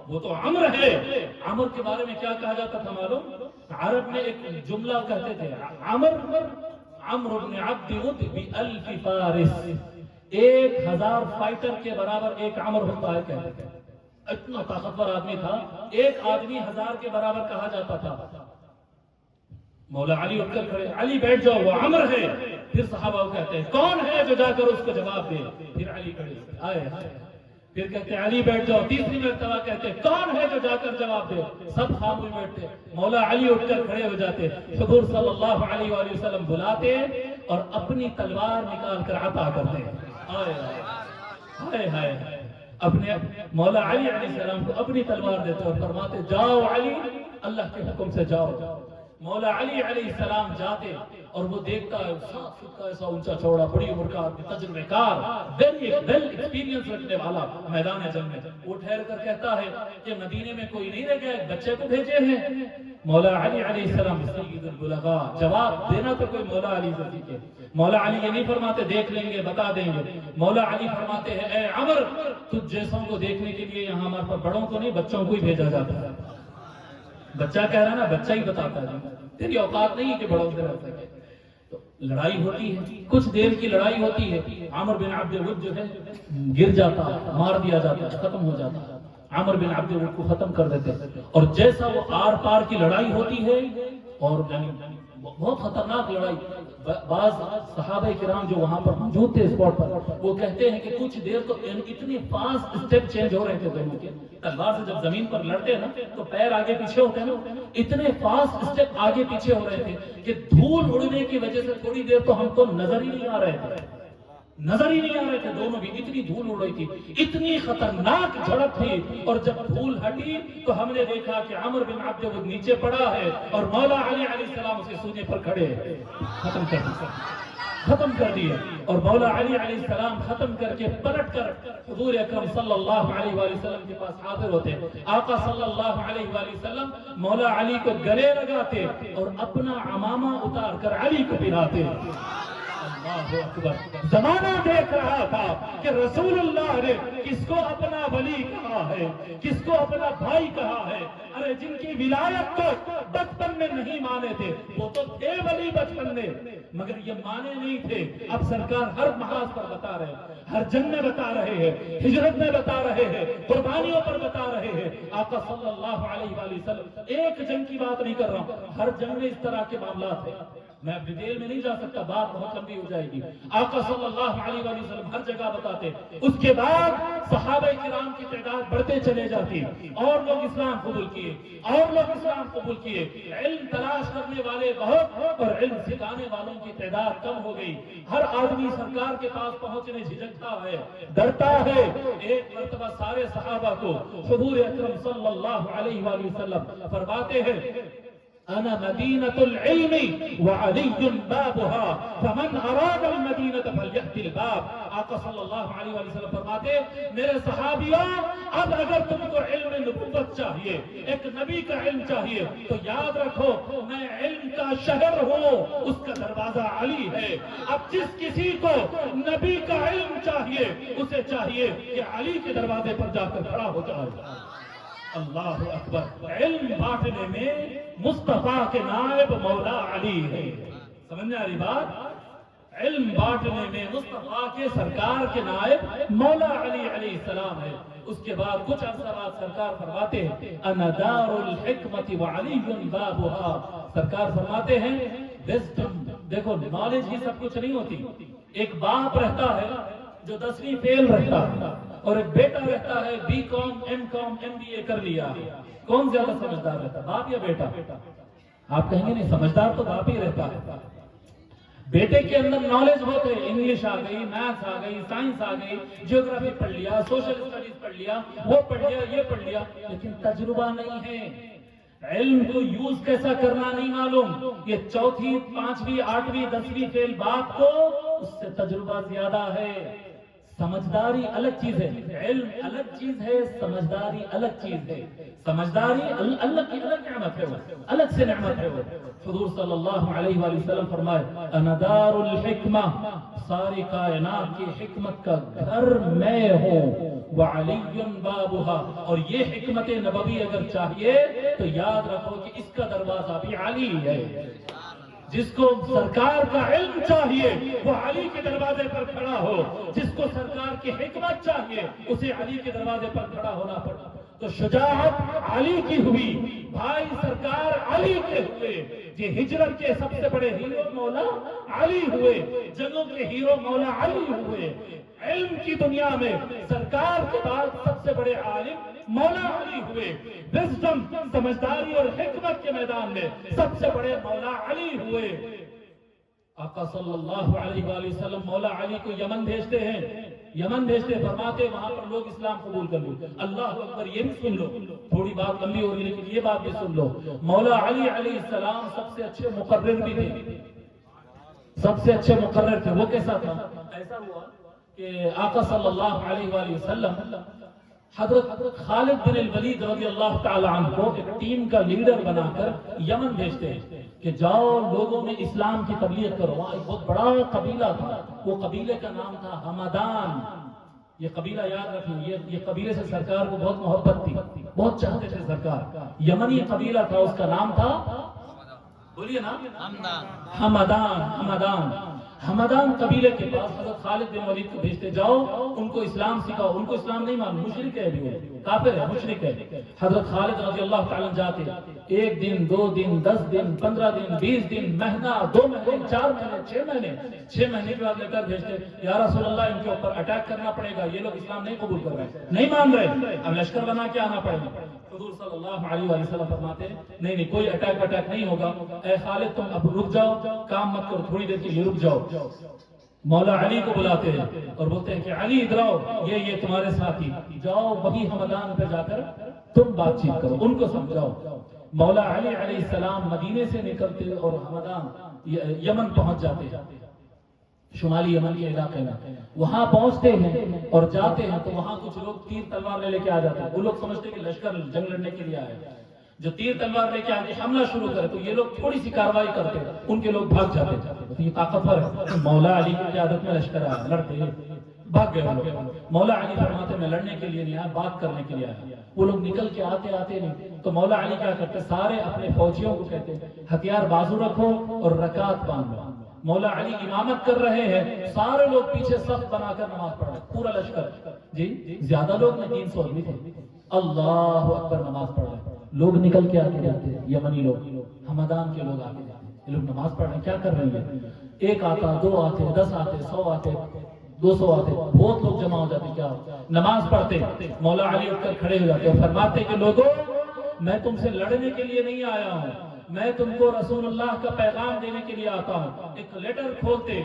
وہ تو عمر ہے۔ عمر کے بارے میں کیا کہا جاتا تھا معلوم؟ عرب میں ایک جملہ کہتے تھے، عمر بن عبد ود بألف فارس، 1000 فائٹر کے برابر ایک عمر ہوتا ہے کہتے تھے۔ اتنا طاقتور آدمی تھا، ایک آدمی 1000 کے برابر کہا جاتا تھا۔ مولا علی اٹھ کر کھڑے، علی بیٹھ جاؤ وہ عمر ہے۔ پھر صحابہ کہتے ہیں کون ہے جو جا کر اس کو جواب دے؟ پھر علی کھڑے آئے پھر کہتے ہیں علی بیٹھ جاؤ، تیسری مرتبہ کہتے ہیں کون ہے جو جا کر جواب دے؟ سب خاموش بیٹھتے، مولا علی اٹھ کر کھڑے ہو جاتے، حضور صلی اللہ علیہ وآلہ وسلم بلاتے اور اپنی تلوار نکال کر عطا کرتے، ہائے ہائے اپنے مولا علی علیہ السلام کو اپنی تلوار دیتے اور فرماتے جاؤ علی، اللہ کے حکم سے جاؤ۔ مولا علی علیہ السلام جاتے اور وہ دیکھتا ہے 7 فٹ کا ایسا اونچا چوڑا، بڑی عمر کا تجربہ کار، ویل ایکسپیرینس رکھنے والا میدان جنگ میں، وہ ٹھہر کر کہتا ہے کہ مدینے میں کوئی نہیں رہ گیا، ایک بچے کو بھیجے ہیں۔ مولا علی علیہ السلام سید البلغاء، جواب دینا تو کوئی مولا علی سے سیکھے۔ مولا علی یہ نہیں فرماتے دیکھ لیں گے بتا دیں گے، مولا علی فرماتے ہیں اے عمر تجھ جیسوں کو دیکھنے کے لیے یہاں ہمارے پاس بڑوں کو نہیں بچوں کو ہی بھیجا جاتا ہے۔ بچہ کہہ رہا ہے نا، بچہ ہی بتاتا ہے، تیری اوقات نہیں ہے کہ بڑوں سے رہ سکے۔ تو لڑائی ہوتی ہے، کچھ دیر کی لڑائی ہوتی ہے، عامر بن عبد ود جو ہے گر جاتا ہے، مار دیا جاتا ہے، ختم ہو جاتا ہے، عامر بن عبد ود کو ختم کر دیتے ہیں۔ اور جیسا وہ آر پار کی لڑائی ہوتی ہے اور بہت خطرناک لڑائی، بعض صحابہ کرام جو وہاں پر موجود تھے اسپاٹ پر، وہ کہتے ہیں کہ کچھ دیر تو اتنی فاسٹ اسٹیپ چینج ہو رہے تھے دونوں کے، تلوار سے جب زمین پر لڑتے ہیں نا تو پیر آگے پیچھے ہوتے ہیں نا، اتنے فاسٹ اسٹیپ آگے پیچھے ہو رہے تھے کہ دھول اڑنے کی وجہ سے تھوڑی دیر تو ہم کو نظر ہی نہیں آ رہے تھے، دونوں بھی اتنی دھول اڑ رہی تھی، اتنی خطرناک جھڑپ تھی۔ اور جب دھول ہٹی تو ہم نے دیکھا کہ عمر بن عبد ود نیچے پڑا ہے اور مولا علی علیہ السلام اسے سونے پر کھڑے ہیں، ختم کر دیے۔ اور مولا علی علیہ السلام ختم کر کے پلٹ کر حضور اکرم صلی اللہ علیہ وآلہ وسلم کے پاس حاضر ہوتے، آقا صلی اللہ علیہ وآلہ وسلم مولا علی کو گلے لگاتے اور اپنا عمامہ اتار کر علی کو پہناتے۔ اللہ اکبر، زمانہ دیکھ رہا تھا کہ رسول اللہ نے کس کو اپنا ولی کہا ہے، کس کو اپنا بھائی کہا ہے۔ ارے جن کی ولایت کو بچپن میں نہیں مانے تھے وہ تو تھے ولی بچپن میں، مگر یہ مانے نہیں تھے۔ اب سرکار ہر محاذ پر بتا رہے ہیں، ہر جنگ میں بتا رہے ہیں، ہجرت میں بتا رہے ہیں، قربانیوں پر بتا رہے ہیں۔ آقا صلی اللہ علیہ وآلہ وسلم ایک جنگ کی بات نہیں کر رہا ہوں، ہر جنگ میں اس طرح کے معاملات ہیں، میں اب ڈیٹیل میں نہیں جا سکتا، بات بہت لمبی ہو جائے گی۔ آقا صلی اللہ علیہ وآلہ وسلم ہر جگہ بتاتے، اس کے بعد صحابہ کرام کی تعداد بڑھتے چلے جاتی، اور لوگ اسلام قبول کیے، علم تلاش کرنے والے بہت اور علم سکھانے والوں کی تعداد کم ہو گئی۔ ہر آدمی سرکار کے پاس پہنچنے جھجکتا ہے، ڈرتا ہے۔ ایک مرتبہ سارے صحابہ کو حضور اکرم صلی اللہ علیہ وآلہ وسلم فرماتے ہیں انا مدینۃ العلم وعلی بابها فمن اراد المدینۃ فلیأت الباب۔ آقا صلی اللہ علیہ وآلہ وسلم فرماتے میرے صحابیوں، اب اگر تم کو علم نبوت چاہیے، ایک نبی کا علم چاہیے، تو یاد رکھو میں علم کا شہر ہوں، اس کا دروازہ علی ہے۔ اب جس کسی کو نبی کا علم چاہیے اسے چاہیے کہ علی کے دروازے پر جا کر کھڑا ہو جائے۔ اللہ اکبر، علم بانٹنے میں مصطفیٰ کے نائب مولا علی ہے، سمجھنے والی بات، علم بانٹنے میں مصطفیٰ کے سرکار کے نائب مولا علی علیہ السلام ہے۔ اس کے بعد کچھ عرصہ بعد سرکار فرماتے ہیں انا دار الحکمت وعلی بابها، سرکار فرماتے ہیں وزڈم، دیکھو نالج ہی سب کچھ نہیں ہوتی۔ ایک باپ رہتا ہے جو 10ویں فیل رہتا ہے اور ایک بیٹا رہتا ہے BCom MCom MBA کر لیا، کون زیادہ سمجھدار رہتا ہے، باپ یا بیٹا؟ آپ کہیں گے نہیں، سمجھدار تو باپ ہی رہتا ہے۔ بیٹے کے اندر نالج ہوتے، انگلش آ گئی، میتھس آ گئی، سائنس آ گئی، جیوگرافی پڑھ لیا، سوشل اسٹڈیز پڑھ لیا، وہ پڑھ لیا، یہ پڑھ لیا، لیکن تجربہ نہیں ہے، علم کو یوز کیسا کرنا نہیں معلوم۔ یہ 4تھی 5ویں 8ویں 10ویں فیل باپ کو اس سے تجربہ زیادہ ہے۔ سمجھداری الگ چیز ہے، علم الگ چیز ہے، سمجھداری الگ چیز ہے۔ سمجھداری اللہ کی الگ نعمت ہے، الگ سے نعمت ہے۔ حضور صلی اللہ علیہ وآلہ وسلم فرمائے انا دار الحکمہ، ساری کائنات کی حکمت کا گھر میں ہوں، وعلی بابها، اور یہ حکمت نبوی اگر چاہیے تو یاد رکھو کہ اس کا دروازہ بھی علی ہے۔ جس کو سرکار کا علم چاہیے وہ علی کے دروازے پر کھڑا ہو، جس کو سرکار کی حکمت چاہیے اسے علی کے دروازے پر کھڑا ہونا پڑا۔ تو شجاعت علی کی ہوئی، بھائی سرکار علی کے ہوئے، یہ ہجرت کے سب سے بڑے ہیرو مولا علی ہوئے، جنگوں کے ہیرو مولا علی ہوئے، علم کی دنیا میں سرکار کے بعد سب سے بڑے عالم مولا علی ہوئے، وزڈم سمجھداری اور حکمت کے میدان میں سب سے بڑے مولا علی ہوئے۔ آقا صلی اللہ علیہ وآلہ وسلم مولا علی کو یمن بھیجتے ہیں، یمن بھیجتے فرماتے وہاں پر لوگ اسلام قبول کر لو۔ اللہ اکبر، یہ بھی سن لو، تھوڑی بات لمبی ہوگی لیکن یہ بات بھی سن لو، مولا علی علیہ السلام سب سے اچھے مقرر بھی تھے، سب سے اچھے مقرر تھے۔ وہ کیسا تھا؟ ایسا ہوا کہ آقا صلی اللہ علیہ وآلہ وسلم حضرت خالد بن الولید رضی اللہ تعالی عنہ کو ایک ٹیم کا لیڈر بنا کر یمن بھیجتے ہیں کہ جاؤ لوگوں میں اسلام کی تبلیغ کرو۔ وہاں ایک بہت بڑا قبیلہ تھا، وہ قبیلے کا نام تھا حمدان۔ یہ قبیلہ یاد رکھیں، یہ قبیلے سے سرکار کو بہت محبت تھی، بہت چاہتے تھے سرکار۔ یمنی قبیلہ تھا، اس کا نام تھا، بولیے نا، حمدان۔ حمدان قبیلے کے پاس حضرت خالد بن ولید کو بھیجتے، جاؤ ان کو اسلام سکھاؤ۔ ان کو اسلام نہیں معلوم، مشرک ہے، بھی کافر ہے، مشرک ہے۔ حضرت خالد رضی اللہ تعالیٰ جاتے، 1 دن 2 دن 10 دن 15 دن 20 دن، مہینہ 2 مہینے 4 مہینے 6 مہینے 6 مہینے کے بعد لیٹر بھیجتے، یا رسول اللہ ان کے اوپر اٹیک کرنا پڑے گا، یہ لوگ اسلام نہیں قبول کر رہے، نہیں مان رہے، اب لشکر بنا کے آنا پڑے گا۔ حضور صلی اللہ علیہ وآلہ وسلم فرماتے نہیں کوئی اٹیک نہیں ہوگا، اے خالد تم اب رک جاؤ، کام مت کرو، تھوڑی دیر کے لیے رک جاؤ۔ مولا علی کو بلاتے ہیں اور بولتے ہیں کہ علی ادھر آؤ، یہ تمہارے ساتھی، جاؤ وہی حمدان پہ جا کر تم بات چیت کرو، ان کو سمجھاؤ۔ مولا علی علیہ السلام مدینے سے نکلتے اور حمدان یمن پہنچ جاتے، شمالی یمن کے علاقے میں وہاں پہنچتے ہیں اور جاتے ہیں تو وہاں کچھ لوگ تیر تلوار لے کے آ جاتے ہیں۔ وہ لوگ سمجھتے ہیں کہ لشکر جنگ لڑنے کے لیے آئے، جو تیر تلوار لے کے آتے حملہ شروع کرے تو یہ لوگ تھوڑی سی کاروائی کرتے، ان کے لوگ بھاگ جاتے، تو یہ طاقتور ہے، مولا علی کی قیادت میں لشکر آیا، لڑتے بھاگ گئے وہ لوگ۔ مولا علی فرماتے میں لڑنے کے لیے نہیں آیا، بات کرنے کے لیے آیا۔ وہ لوگ نکل کے آتے نہیں تو مولا علی کیا کرتے، سارے اپنے فوجیوں کو کہتے ہتھیار بازو رکھو اور رکعت باندھو۔ مولا علی امامت کر رہے ہیں، سارے لوگ پیچھے صف بنا کر نماز پڑھ رہے، پورا لشکر، جی زیادہ لوگ نہیں، 300 آدمی تھے، اللہ اکبر نماز پڑھ رہے۔ لوگ نکل کے آتے جاتے، یمنی لوگ، حمدان کے لوگ آتے جاتے، یہ لوگ نماز پڑھ رہے ہیں، کیا کر رہے ہیں؟ 1 آتا، 2 آتے، 10 آتے، 100 آتے، 200 آتے، بہت لوگ جمع ہو جاتے، کیا نماز پڑھتے۔ مولا علی اٹھ کر کھڑے ہو جاتے اور فرماتے کہ لوگوں میں تم سے لڑنے کے لیے نہیں آیا ہوں، میں تم کو رسول اللہ کا پیغام دینے کے لیے آتا ہوں۔ ایک لیٹر کھولتے،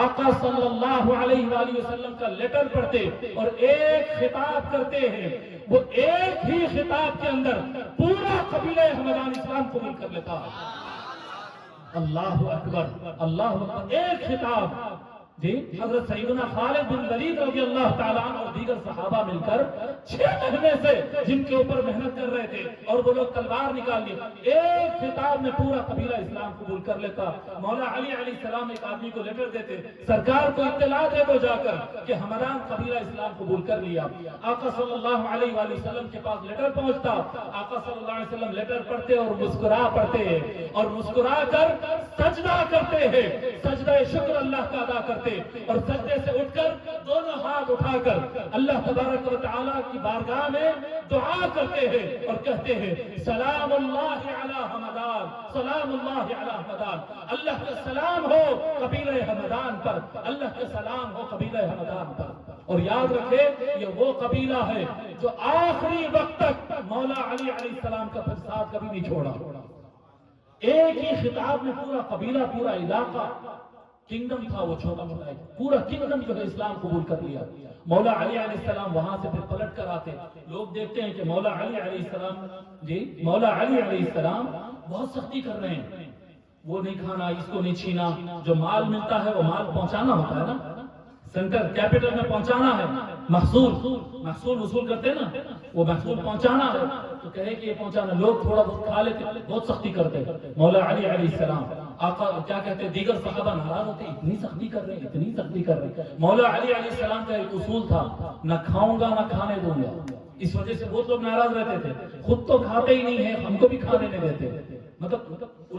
آقا صلی اللہ علیہ وآلہ وسلم کا لیٹر پڑھتے اور ایک خطاب کرتے ہیں، وہ ایک ہی خطاب کے اندر پورا قبیلہ حمدان اسلام قبول کر لیتا ہے۔ اللہ اکبر، اللہ اکبر، ایک خطاب، جی حضرت سیدنا خالد بن ولید رضی اللہ تعالیٰ عنہ اور دیگر صحابہ مل کر 6 مہینے سے جن کے اوپر محنت کر رہے تھے اور وہ لوگ تلوار نکال لی، ایک خطاب میں پورا قبیلہ اسلام قبول کر لیتا۔ مولا علی علیہ السلام ایک آدمی کو لیٹر دیتے، سرکار کو اطلاع دے دو جا کر کہ حمدان قبیلہ اسلام قبول کر لیا۔ آقا صلی اللہ علیہ وآلہ وسلم کے پاس لیٹر پہنچتا، آقا صلی اللہ علیہ وسلم لیٹر پڑھتے اور مسکرا پڑھتے ہیں اور مسکرا کر سجدہ کرتے ہیں، سجدہ شکر اللہ کا ادا کرتے اور سجدے سے اٹھ کر دونوں ہاتھ اٹھا کر اللہ تبارک و تعالیٰ کی بارگاہ میں دعا کرتے ہیں اور کہتے ہیں سلام اللہ علی حمدان، سلام اللہ علی حمدان، اللہ کا سلام ہو قبیلہ حمدان پر، اللہ کا سلام ہو قبیلہ حمدان پر۔ اور یاد رکھے یہ وہ قبیلہ ہے جو آخری وقت تک مولا علی علیہ السلام کا ساتھ کبھی نہیں چھوڑا۔ ایک ہی خطاب میں پورا قبیلہ، پورا علاقہ، کنگڈم تھا وہ چھوٹا موٹا، پورا کنگڈم جو ہے اسلام قبول کر لیا۔ مولا علی علیہ السلام وہاں سے پھر پلٹ کر آتے، لوگ دیکھتے ہیں کہ مولا علی علیہ السلام، جی مولا علی علیہ السلام بہت سختی کر رہے ہیں، وہ نہیں کھانا، اس کو نہیں چھینا، جو مال ملتا ہے وہ مال پہنچانا ہوتا ہے نا، سینٹر کیپٹل میں پہنچانا ہے، محصول وصول کرتے ہیں نا، وہ محصول پہنچانا ہے تو کہے کہ یہ پہنچانا، لوگ تھوڑا بہت کھا لیتے، بہت سختی کرتے۔ مولا علی علیہ السلام آقا کیا کہتے، دیگر صحابہ ناراض ہوتے، اتنی سختی کر رہے ہیں، اتنی سختی کر رہے ہیں۔ مولا علی علیہ السلام کا ایک اصول تھا، نہ کھاؤں گا نہ کھانے دوں گا، اس وجہ سے بہت لوگ ناراض رہتے تھے، خود تو کھاتے ہی نہیں ہیں، ہم کو بھی کھانے نہیں دیتے، مطلب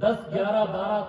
10, 11, 12,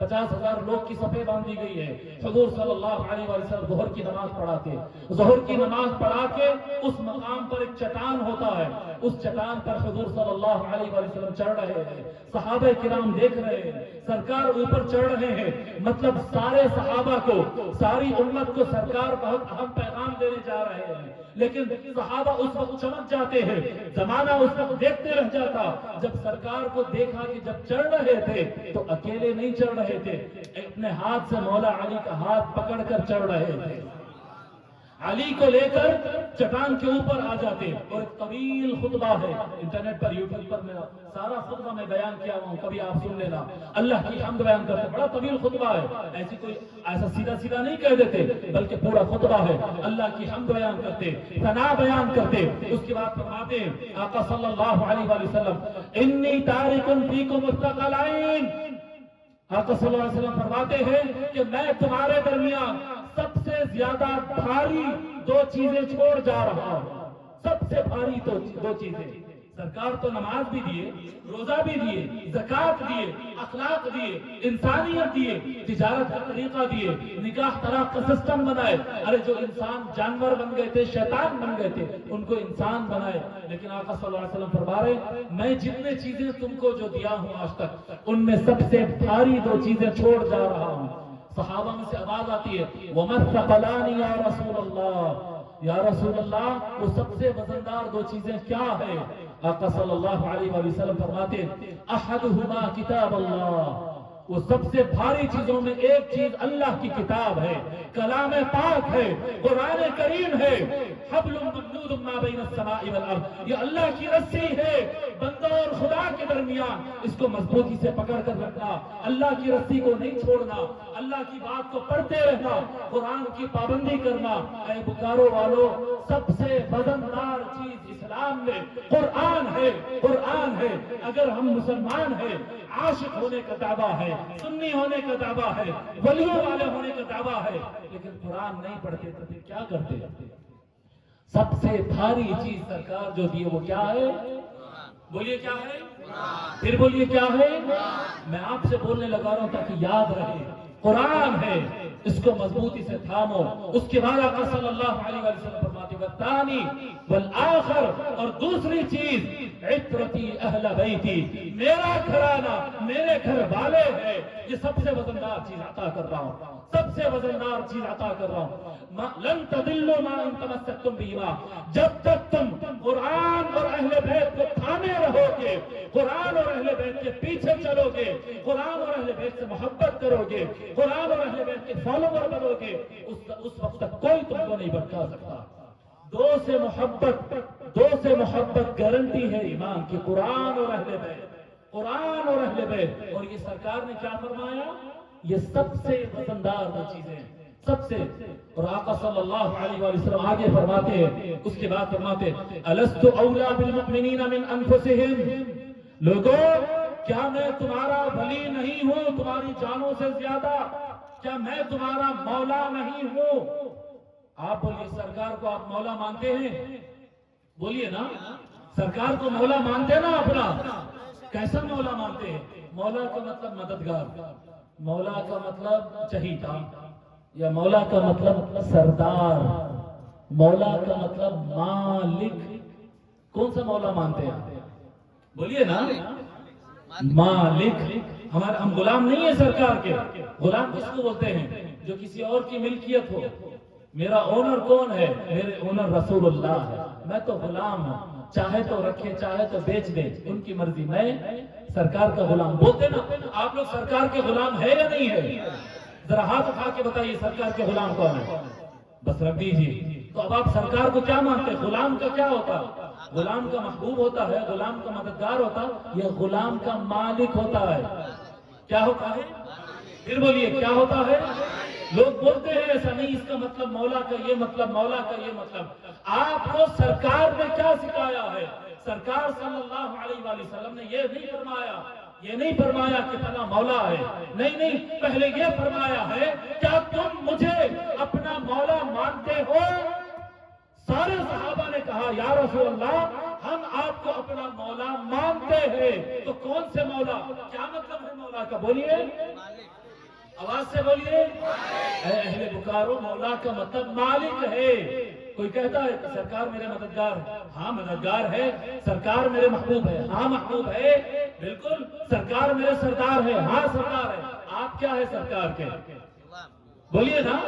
50,000 لوگ کی صفیں باندھی گئی ہے. حضور صلی اللہ علیہ وسلم ظہر کی نماز پڑھاتے. ظہر کی نماز پڑھا کے اس مقام پر ایک چٹان ہوتا ہے, اس چٹان پر حضور صلی اللہ علیہ وسلم چڑھ رہے ہیں. صحابہ کرام دیکھ رہے ہیں, سرکار اوپر چڑھ رہے ہیں. مطلب سارے صحابہ کو, ساری امت کو سرکار بہت اہم پیغام دینے جا رہے ہیں. لیکن صحابہ اس وقت چمک جاتے ہیں, زمانہ اس وقت دیکھتے رہ جاتا. جب سرکار کو دیکھا کہ جب چڑھ رہے تھے تو اکیلے نہیں چڑھ رہے تھے, اپنے ہاتھ سے مولا علی کا ہاتھ پکڑ کر چڑھ رہے تھے. علی کو لے کر چٹان کے اوپر آ جاتے. اور ایک طویل خطبہ ہے, انٹرنیٹ پر یوٹیوب پر میں سارا خطبہ میں بیان کیا ہوں, کبھی آپ سن لینا. اللہ کی حمد بیان کرتے, بڑا طویل خطبہ ہے, ایسی کوئی ایسا سیدھا سیدھا نہیں کہہ دیتے, بلکہ پورا خطبہ ہے. اللہ کی حمد بیان کرتے, ثنا بیان کرتے. اس کے بعد فرماتے ہیں آقا صلی اللہ علیہ وسلم, انی تارک فیکم الثقلین. آقا صلی اللہ علیہ وسلم فرماتے ہیں کہ میں تمہارے درمیان سب سے زیادہ بھاری 2 چیزیں چھوڑ جا رہا ہوں. سب سے بھاری 2 چیزیں. سرکار تو نماز بھی دیے, روزہ بھی دیے, زکات دیے, اخلاق دیے, انسانیت دیے, تجارت کا طریقہ دیے, نکاح طلاق کا سسٹم بنائے. ارے جو انسان جانور بن گئے تھے, شیطان بن گئے تھے, ان کو انسان بنائے. لیکن آقا صلی اللہ علیہ وسلم فرما رہے, میں جتنے چیزیں تم کو جو دیا ہوں آج تک, ان میں سب سے بھاری 2 چیزیں چھوڑ جا رہا ہوں. صحابہ میں سے آواز آتی ہے, وَمَا الثَّقَلَانِ يَا رَسُولَ اللَّهِ, یا رسول اللہ وہ سب سے وزندار 2 چیزیں کیا ہے؟ آقا صلی اللہ علیہ وسلم فرماتے ہیں احدہما کتاب اللہ, وہ سب سے بھاری چیزوں میں ایک چیز اللہ کی کتاب ہے, کلام پاک ہے, قرآن کریم ہے. حبل ممدود ما بین السماء والارض, یہ اللہ کی رسی ہے بندہ اور خدا کے درمیان. اس کو مضبوطی سے پکڑ کر رکھنا, اللہ کی رسی کو نہیں چھوڑنا, اللہ کی بات کو پڑھتے رہنا, قرآن کی پابندی کرنا. اے بکارو والو, سب سے وزندار چیز اسلام میں قرآن ہے, قرآن ہے. اگر ہم مسلمان ہیں, عاشق ہونے کا دعویٰ ہے, سنی ہونے کا دعویٰ ہے, ولیوں والے ہونے کا دعویٰ ہے, لیکن قرآن نہیں پڑھتے تو پھر کیا کرتے؟ سب سے بھاری چیز سرکار جو دی وہ کیا ہے؟ بولیے کیا ہے؟ پھر بولیے کیا ہے؟ میں آپ سے بولنے لگا رہا ہوں تاکہ یاد رہے, قرآن ہے, اس کو مضبوطی سے تھامو. اس کے بعد آقا صلی اللہ علیہ وسلم فرماتے ہیں والثانی والآخر, اور دوسری چیز عطرتی اہل بیتی, میرا گھرانہ, میرے گھر والے ہیں. یہ سب سے وزندار چیز عطا کر رہا ہوں, سب سے وزندار چیز عطا کر رہا ہوں. لن تضلوا ما ان تمسکتم بہما, جب تک تم قرآن اور اہل بیت کو تھامے رہو گے, قرآن اور اہل بیت کے پیچھے چلو گے, قرآن اور اہل بیت سے محبت کرو گے, قرآن اور اہل بیت کے فالوور بنو گے, اس وقت تک کوئی تم کو نہیں بھٹکا سکتا. 2 سے محبت گارنٹی ہے ایمان کی, قرآن اور اہل بیت, قرآن اور اہل بیت. اور یہ سرکار نے کیا فرمایا؟ یہ سب سے وزندار 2 چیزیں, سب سے. اور آقا صلی اللہ علیہ وسلم آگے فرماتے ہیں, اس کے بعد فرماتے ہیں الست اولا بالمؤمنین من انفسہم, لوگوں کیا میں تمہارا ولی نہیں ہوں تمہاری جانوں سے زیادہ؟ کیا میں تمہارا مولا نہیں ہوں؟ آپ بولیے, سرکار کو آپ مولا مانتے ہیں؟ بولیے نا, سرکار کو مولا مانتے نا اپنا؟ کیسا مولا مانتے ہیں؟ مولا کا مطلب مددگار, مولا کا مطلب چہیتا, یا مولا کا مطلب سردار, مولا کا مطلب مالک. کون سا مولا مانتے ہیں؟ بولیے نا, مالک. ہم غلام نہیں ہیں سرکار کے. غلام کس کو بولتے ہیں؟ جو کسی اور کی ملکیت ہو. میرا اونر کون ہے؟ میرے اونر رسول اللہ ہے, میں تو غلام ہوں, چاہے تو رکھے چاہے تو بیچ دے, ان کی مرضی. میں سرکار کا غلام. بولتے نا آپ لوگ سرکار کے غلام ہے یا نہیں ہے؟ ذرا ہاتھ اٹھا کے بتائیے سرکار کے غلام کون ہے؟ بس رکھ دیجیے. تو اب آپ سرکار کو کیا مانتے ہیں؟ غلام کا کیا ہوتا؟ غلام کا محبوب ہوتا ہے, غلام کا مددگار ہوتا, یا غلام کا مالک ہوتا ہے؟ کیا ہوتا ہے؟ پھر بولیے کیا ہوتا ہے؟ لوگ بولتے ہیں ایسا نہیں, اس کا مطلب مولا کا یہ مطلب, مولا کا یہ مطلب. آپ کو سرکار نے کیا سکھایا ہے؟ سرکار صلی اللہ علیہ وسلم نے یہ نہیں فرمایا کہ فلاں مولا ہے. نہیں, پہلے یہ فرمایا ہے کیا تم مجھے اپنا مولا مانتے ہو؟ سارے صحابہ نے کہا یا رسول اللہ ہم آپ کو اپنا مولا مانتے ہیں. تو کون سے مولا؟ کیا مطلب ہے مولا کا؟ بولیے. آواز سے بولیے، اے اہل بکارو، مولا کا مطلب مالک ہے۔ کوئی کہتا ہے سرکار میرے مددگار ہے، ہاں مددگار ہے۔ سرکار میرے محبوب ہے، ہاں محبوب ہے، بالکل۔ سرکار میرے سردار ہے، ہاں سردار ہے۔ آپ کیا ہے سرکار کے؟ بولیے نا،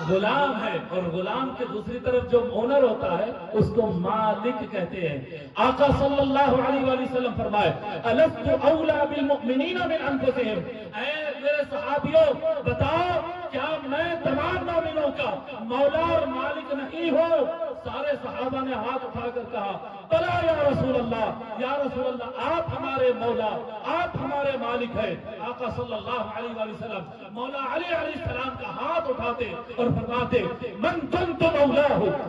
غلام ہے۔ اور غلام کے دوسری طرف جو اونر ہوتا ہے اس کو مالک کہتے ہیں۔ آقا صلی اللہ علیہ وآلہ وسلم فرمائے الست اولا بالمؤمنین من انفسہم، اے میرے صحابیوں بتاؤ کیا میں تمام مومنوں کا مولا اور مالک نہیں ہوں؟ سارے صحابہ نے ہاتھ اٹھا کر کہا بلا یا رسول اللہ، یا رسول اللہ آپ ہمارے مولا، آپ ہمارے مالک ہیں۔ آقا صلی اللہ علیہ وآلہ وسلم مولا علی علیہ السلام کا ہاتھ اٹھاتے اور فرماتے من کنت مولا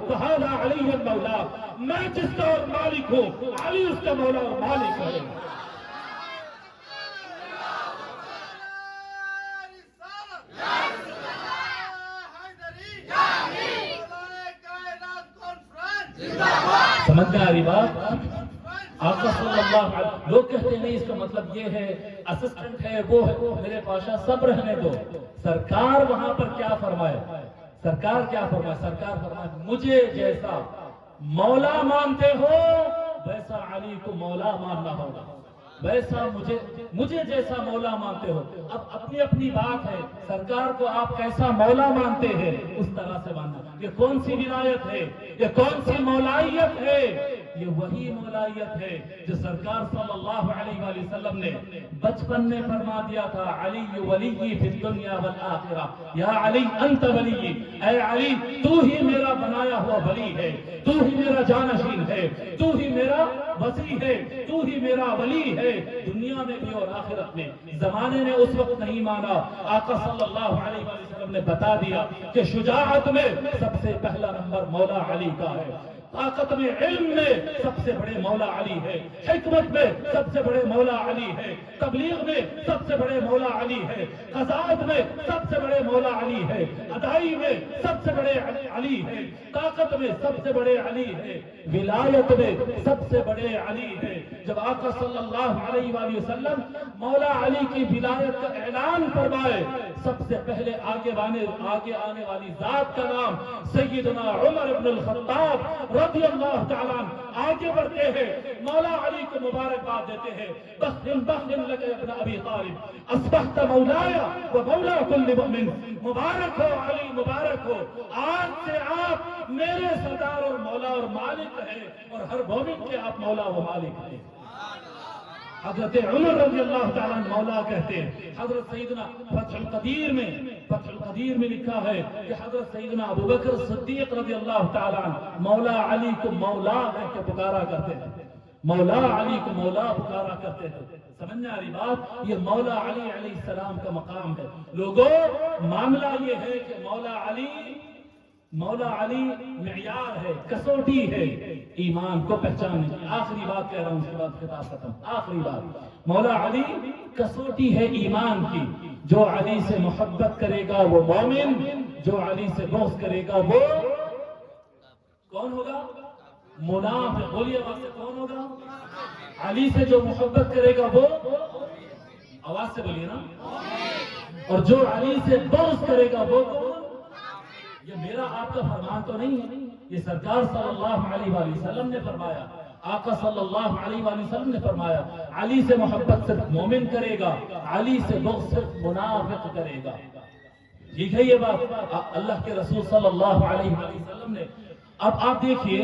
فہذا علی المولا، میں جس کا اور مالک ہوں علی اس کا مولا اور مالک ہے۔ سمجھ میں آ رہی بات؟ آقا صلی اللہ علیہ وسلم، لوگ کہتے نہیں اس کا مطلب یہ ہے اسسٹنٹ ہے، وہ ہے، میرے پاشا سب رہنے دو۔ سرکار وہاں پر کیا فرمائے؟ سرکار کیا فرمائے؟ سرکار فرمائے مجھے جیسا مولا مانتے ہو ویسا علی کو مولا ماننا ہوگا، ویسا مجھے جیسا مولا مانتے ہو۔ اب اپنی اپنی بات ہے، سرکار کو آپ کیسا مولا مانتے ہیں اس طرح سے ماننا۔ یہ کون سی ولایت ہے، یہ کون سی مولائیت ہے؟ یہ وہی مولائیت ہے جو سرکار صلی اللہ علیہ وآلہ وسلم نے بچپن میں فرما دیا تھا علی ولی فی الدنیا والآخرہ، یا علی انت ولی، اے علی تو ہی میرا بنایا ہوا ولی ہے، تو ہی میرا جانشین ہے، تو ہی میرا وصی ہے، تو ہی میرا ولی ہے، دنیا میں بھی اور آخرت میں۔ زمانے نے اس وقت نہیں مانا، آقا صلی اللہ علیہ وآلہ وسلم نے بتا دیا کہ شجاعت میں سب سے پہلا نمبر مولا علی کا ہے، طاقت میں علم میں سب سے بڑے مولا علی ہے، حکمت میں سب سے بڑے مولا علی ہے، تبلیغ میں سب سے بڑے مولا علی ہے، قضاءت میں سب سے بڑے مولا علی ہے، ادائی میں سب سے بڑے علی ہے، طاقت میں سب سے بڑے علی ہے، ولایت میں سب سے بڑے علی ہے۔ جب آقا صلی اللہ علیہ وآلہ وسلم مولا علی کی ولایت کا اعلان فرمائے، سب سے پہلے آگے آنے والی ذات کا نام سیدنا عمر بن الخطاب رضی اللہ تعالیٰ آگے بڑھتے ہیں، مولا علی کو مبارکباد دیتے ہیں، بخن بخن لک ابن ابی طالب اصبحت مولایا و مولا کل مؤمن، مبارک ہو علی، مبارک ہو، آج سے آپ میرے سردار اور مولا اور مالک ہیں، اور ہر مومن کے آپ مولا و مالک ہیں۔ حضرت عمر رضی اللہ تعالیٰ مولا کہتے ہیں۔ حضرت سیدنا فتح القدیر میں لکھا ہے کہ حضرت سیدنا ابو بکر صدیق رضی اللہ تعالیٰ مولا علی کو مولا کہہ کے پکارا کرتے تھے، مولا علی کو مولا پکارا کرتے تھے۔ سمجھنے والی بات، یہ مولا علی علیہ السلام کا مقام ہے۔ لوگوں معاملہ یہ ہے کہ مولا علی معیار ہے، کسوٹی ہے ایمان کو پہچاننے کی۔ آخری بات کہہ رہا ہوں، اس کے بعد خطاب ختم۔ آخری بات، مولا علی کسوٹی ہے ایمان کی۔ جو علی سے محبت کرے گا وہ مومن، جو علی سے بغض کرے گا وہ کون ہوگا؟ منافق۔ بولیے آواز سے، کون ہوگا؟ علی سے جو محبت کرے گا وہ، آواز سے بولیے نا، اور جو علی سے بغض کرے گا وہ کون؟ یہ میرا آپ کا فرمان تو نہیں ہے، یہ سرکار صلی اللہ علیہ وآلہ وسلم نے فرمایا، آقا صلی اللہ علیہ وآلہ وسلم نے فرمایا علی سے محبت صرف مومن کرے گا، علی سے بغض صرف منافق کرے گا۔ ٹھیک ہے یہ بات اللہ کے رسول صلی اللہ علیہ وآلہ وسلم نے۔ اب آپ دیکھیے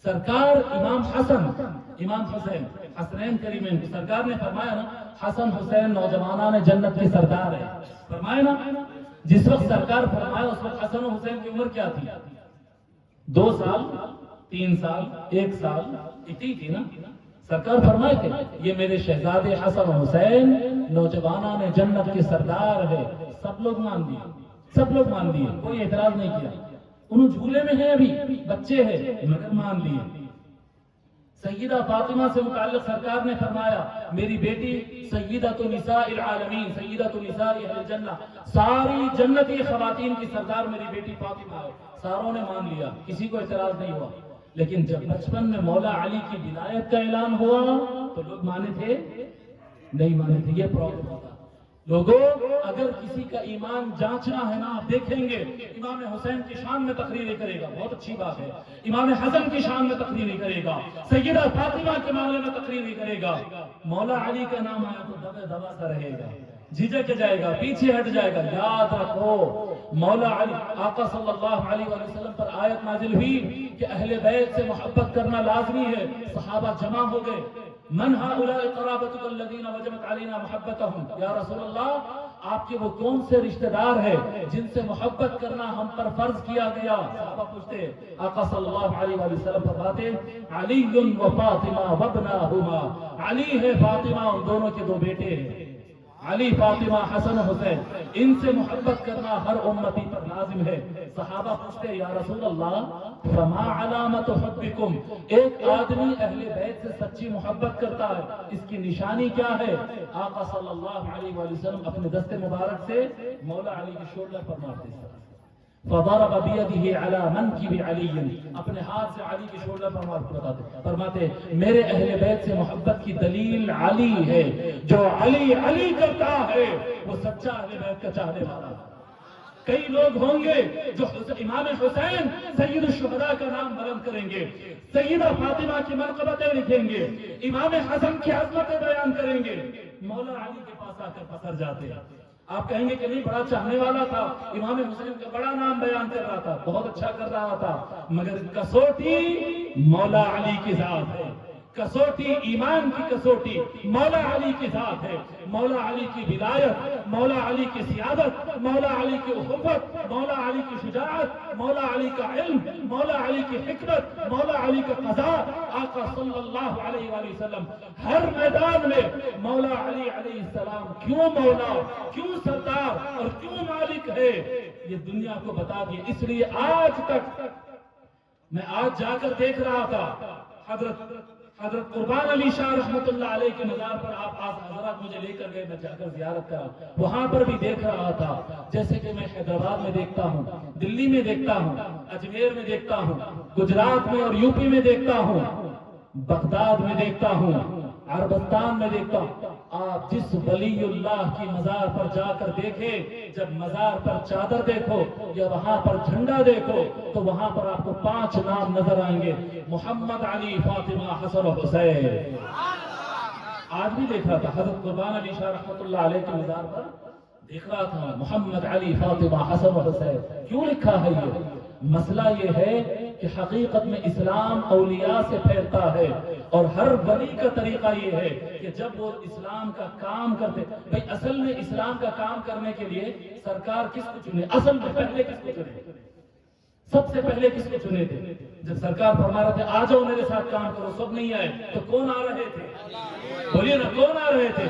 سرکار امام حسین حسنین کریمین کو سرکار نے فرمایا نا، حسن حسین نوجوانان جنت کے سردار ہیں، فرمایا نا۔ جس وقت سرکار فرمایا اس وقت حسن و حسین کی عمر کیا تھی؟ 2 سال، 3 سال، 1 سال، اتنی تھی نا۔ سرکار فرمائے کہ یہ میرے شہزادے حسن و حسین نوجوانان جنت کے سردار ہے۔ سب لوگ مان دیے، کوئی اعتراض نہیں کیا۔ انہوں جھولے میں ہیں، ابھی بچے ہیں مگر مان لیے۔ سیدہ فاطمہ سے متعلق سرکار نے فرمایا میری بیٹی سیدۃ نساء العالمین، سیدۃ نساء اہل الجنہ، ساری جنتی خواتین کی سردار میری بیٹی فاطمہ ہے۔ ساروں نے مان لیا، کسی کو اعتراض نہیں ہوا۔ لیکن جب بچپن میں مولا علی کی ولایت کا اعلان ہوا تو لوگ مانے تھے؟ نہیں مانے تھے۔ یہ پرابلم ہوتا۔ لوگوں اگر کسی کا ایمان جانچنا ہے نا، آپ دیکھیں گے امام حسین کی شان میں تقریریں کرے گا، بہت اچھی بات ہے، امام حسن کی شان میں تقریریں کرے گا، سیدہ فاطمہ کے معاملے میں تقریریں کرے گا، مولا علی کا نام آیا تو دبے دبا سا رہے گا، جھجک جائے گا، پیچھے ہٹ جائے گا۔ یاد رکھو مولا علی، آقا صلی اللہ علیہ وسلم پر آیت نازل ہوئی کہ اہل بیت سے محبت کرنا لازمی ہے، صحابہ جمع ہو گئے، من هؤلاء قرابتك الذين وجبت علينا محبتهم، یا رسول اللہ آپ کے وہ کون سے رشتہ دار ہیں جن سے محبت کرنا ہم پر فرض کیا گیا؟ صحابہ پوچھتے، آقا صلی اللہ علیہ وسلم فرماتے علی و فاطمہ وابناہما، علی ہے، فاطمہ، ان دونوں کے دو بیٹے ہیں، علی، فاطمہ، حسن حسین، ان سے محبت کرنا ہر امتی پر لازم ہے۔ صحابہ پوچھتے یا رسول اللہ فما علامت حبکم، ایک آدمی اہل بیت سے سچی محبت کرتا ہے، اس کی نشانی کیا ہے؟ آقا صلی اللہ علیہ وسلم اپنے دست مبارک سے مولا علی کے شولڈر پر مارتے ہیں، فضرب بيده على منكب علي، اپنے ہاتھ سے علی کے شولڈر پر مار بتاتے، فرماتے میرے اہل بیت سے محبت کی دلیل علی ہے، جو علی علی کرتا ہے وہ سچا اہل بیت کا چاہنے والا ہے۔ کئی لوگ ہوں گے جو امام حسین سید الشہداء کا نام بلند کریں گے، سیدہ فاطمہ کی منقبتیں لکھیں گے، امام حسن کی عظمتیں بیان کریں گے، مولا علی کے پاس آ کر پسر جاتے ہیں۔ آپ کہیں گے کہ نہیں، بڑا چاہنے والا تھا، امام حسین کا بڑا نام بیان کر رہا تھا، بہت اچھا کر رہا تھا، مگر کسوٹی مولا علی کی ذات ہے، کسوٹی ایمان کی کسوٹی مولا علی کی ذات ہے، مولا علی کی ولایت، مولا علی کی سیادت، مولا علی کی اخوت، مولا علی کی شجاعت، مولا علی کا علم، مولا علی کی حکمت، مولا علی کا قضاء۔ آقا صلی اللہ علیہ وآلہ وسلم ہر میدان میں مولا علی علیہ السلام کیوں مولا، کیوں سردار اور کیوں مالک ہے، یہ دنیا کو بتا دیا۔ اس لیے آج تک میں آج جا کر دیکھ رہا تھا حضرت قربان علی شاہ رحمت اللہ علیہ کے مزار پر، آپ حضرات مجھے لے کر گئے، میں جا کر زیارت کرا، وہاں پر بھی دیکھ رہا تھا، جیسے کہ میں حیدرآباد میں دیکھتا ہوں، دلی میں دیکھتا ہوں، اجمیر میں دیکھتا ہوں، گجرات میں اور یوپی میں دیکھتا ہوں، بغداد میں دیکھتا ہوں، عربستان میں دیکھتا ہوں۔ آپ جس ولی اللہ کی مزار پر جا کر دیکھیں، جب مزار پر چادر دیکھو یا وہاں پر جھنڈا دیکھو تو وہاں پر آپ کو 5 نام نظر آئیں گے، محمد، علی، فاطمہ، حسن و حسین۔ آج بھی دیکھ رہا تھا حضرت قربان علی شاہ رحمت اللہ علیہ کے مزار پر، دیکھ رہا تھا محمد، علی، فاطمہ، حسن و حسین۔ کیوں لکھا ہے یہ؟ مسئلہ یہ ہے کہ حقیقت میں اسلام اولیاء سے پھیلتا ہے، اور ہر ولی کا طریقہ یہ ہے کہ جب وہ اسلام کا کام کرتے، بھئی اصل میں اسلام کا کام کرنے کے لیے سرکار کس کو چنے؟ اصل میں پہلے کس کو چنے؟ سب سے پہلے کس کو چنے تھے؟ جب سرکار فرما رہے تھے آ جاؤ میرے ساتھ کام کرو، سب نہیں آئے تو کون آ رہے تھے؟ بولیے نا، کون آ رہے تھے؟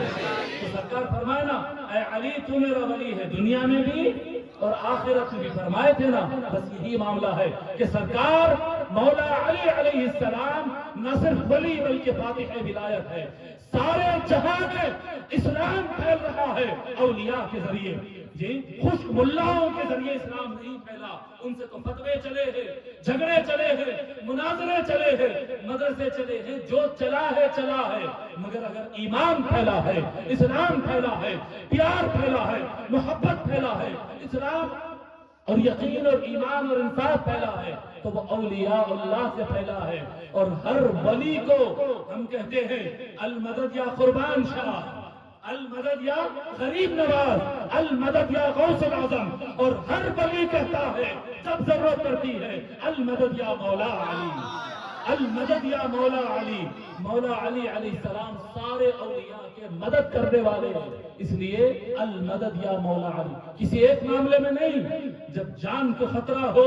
تو سرکار فرمائے نا اے علی تو میرا ولی ہے، دنیا میں بھی اور آخرت میں بھی، فرمائے تھے نا۔ بس یہی معاملہ ہے کہ سرکار مولا علی علیہ السلام نہ صرف ولی بلکہ فاتح ولایت ہے، سارے جہاں میں اسلام پھیل رہا ہے اولیاء کے ذریعے، جی خشک ملاؤں کے ذریعے اسلام نہیں پھیلا، ان سے تو فتوے چلے ہیں، جھگڑے چلے ہیں، مناظرے چلے ہیں، مدرسے چلے ہیں، جو چلا ہے چلا ہے، مگر اگر ایمان پھیلا ہے، اسلام پھیلا ہے، پیار پھیلا ہے، محبت پھیلا ہے، اسلام اور یقین اور ایمان اور انصاف پھیلا ہے تو وہ اولیاء اللہ سے پھیلا ہے۔ اور ہر ولی کو ہم کہتے ہیں المدد یا قربان شاہ، المدد یا غریب نواز، المدد یا غوث الاعظم، اور ہر ولی کہتا ہے جب ضرورت پڑتی ہے المدد یا مولا علی، المدد یا مولا علی۔ مولا علی علیہ السلام سارے اولیاء کے مدد کرنے والے ہیں، اس لیے المدد یا مولا علی۔ کسی ایک معاملے میں نہیں، جب جان کو خطرہ ہو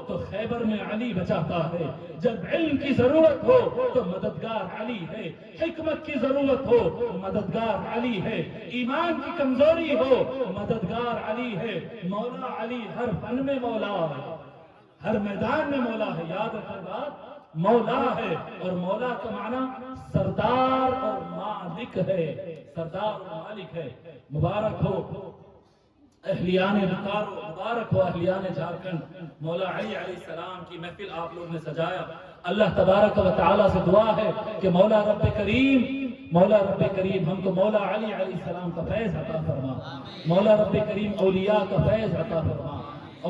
تو خیبر میں علی بچاتا ہے، جب علم کی ضرورت ہو تو مددگار علی ہے، حکمت کی ضرورت ہو تو مددگار علی ہے، ایمان کی کمزوری ہو مددگار علی ہے۔ مولا علی ہر فن میں مولا ہے، ہر میدان میں مولا ہے۔ یاد رکھیں بات، مولا ہے، اور مولا کا معنی سردار اور مالک ہے، سردار اور مالک ہے۔ مبارک ہو اہلیان وقار و مبارک ہو اہلیان جھارکھنڈ، مولا علی علیہ السلام کی محفل آپ لوگ نے سجایا. اللہ تبارک و تعالیٰ سے دعا ہے کہ مولا رب کریم ہم کو مولا علی علیہ السلام کا فیض عطا فرما. مولا رب کریم اولیاء کا فیض عطا فرما،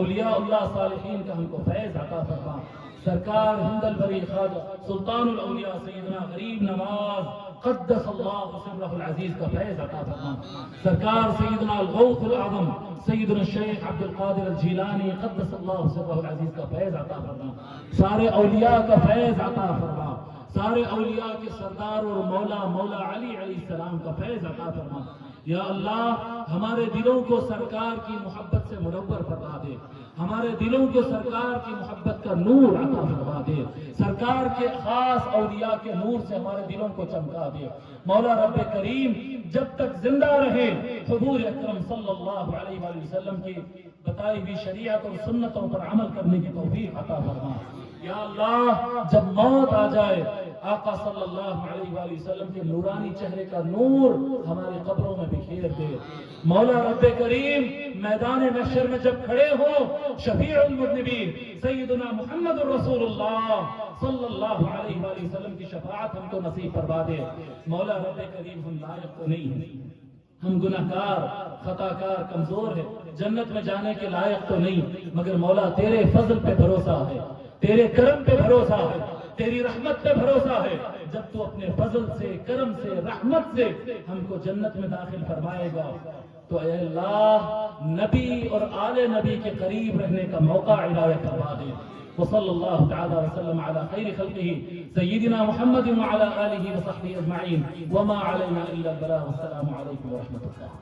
اولیاء اللہ صالحین کا ہم کو فیض عطا فرما. سرکار ہند البری خواجہ سلطان الاولیاء سیدنا غریب نواز قدس اللہ سرہ العزیز کا فیض عطا فرما. سرکار سیدنا الغوث الاعظم سیدنا الشیخ عبد القادر الجیلانی قدس اللہ سرہ العزیز کا فیض عطا فرما. سارے اولیاء کا فیض عطا فرما. سارے اولیاء کے سردار اور مولا علی علیہ السلام کا فیض عطا فرما. یا اللہ ہمارے دلوں کو سرکار کی محبت سے منور فرما دے. ہمارے دلوں کو سرکار کی محبت کا نور عطا فرما دے. سرکار کے خاص اولیاء کے نور سے ہمارے دلوں کو چمکا دے. مولا رب کریم جب تک زندہ رہے حضور اکرم صلی اللہ علیہ وآلہ وسلم کی بتائی ہوئی شریعت اور سنتوں پر عمل کرنے کی توفیق عطا فرما. یا اللہ جب موت آ جائے آقا صلی اللہ علیہ وآلہ وسلم کے نورانی چہرے کا نور ہمارے قبروں میں بکھیر دے. مولا رب کریم میدان محشر میں جب کھڑے ہو شفیع المذنبین سیدنا محمد رسول اللہ صلی اللہ علیہ وآلہ وسلم کی شفاعت ہم کو نصیب فرما دے. مولا رب کریم ہم لائق تو نہیں ہیں، ہم گناہگار خطا کار کمزور ہے، جنت میں جانے کے لائق تو نہیں، مگر مولا تیرے فضل پہ بھروسہ ہے، تیرے کرم پہ بھروسہ ہے، تیری رحمت پہ بھروسہ ہے. جب تو اپنے فضل سے کرم سے رحمت سے ہم کو جنت میں داخل فرمائے گا تو اے اللہ نبی اور آل نبی کے قریب رہنے کا موقع عنایت فرما دے. وصلی اللہ تعالی وسلم علی خیر خلقہ سیدنا محمد وعلی آلہ وصحبہ اجمعین وما علینا الا البلاغ. السلام علیکم ورحمۃ اللہ.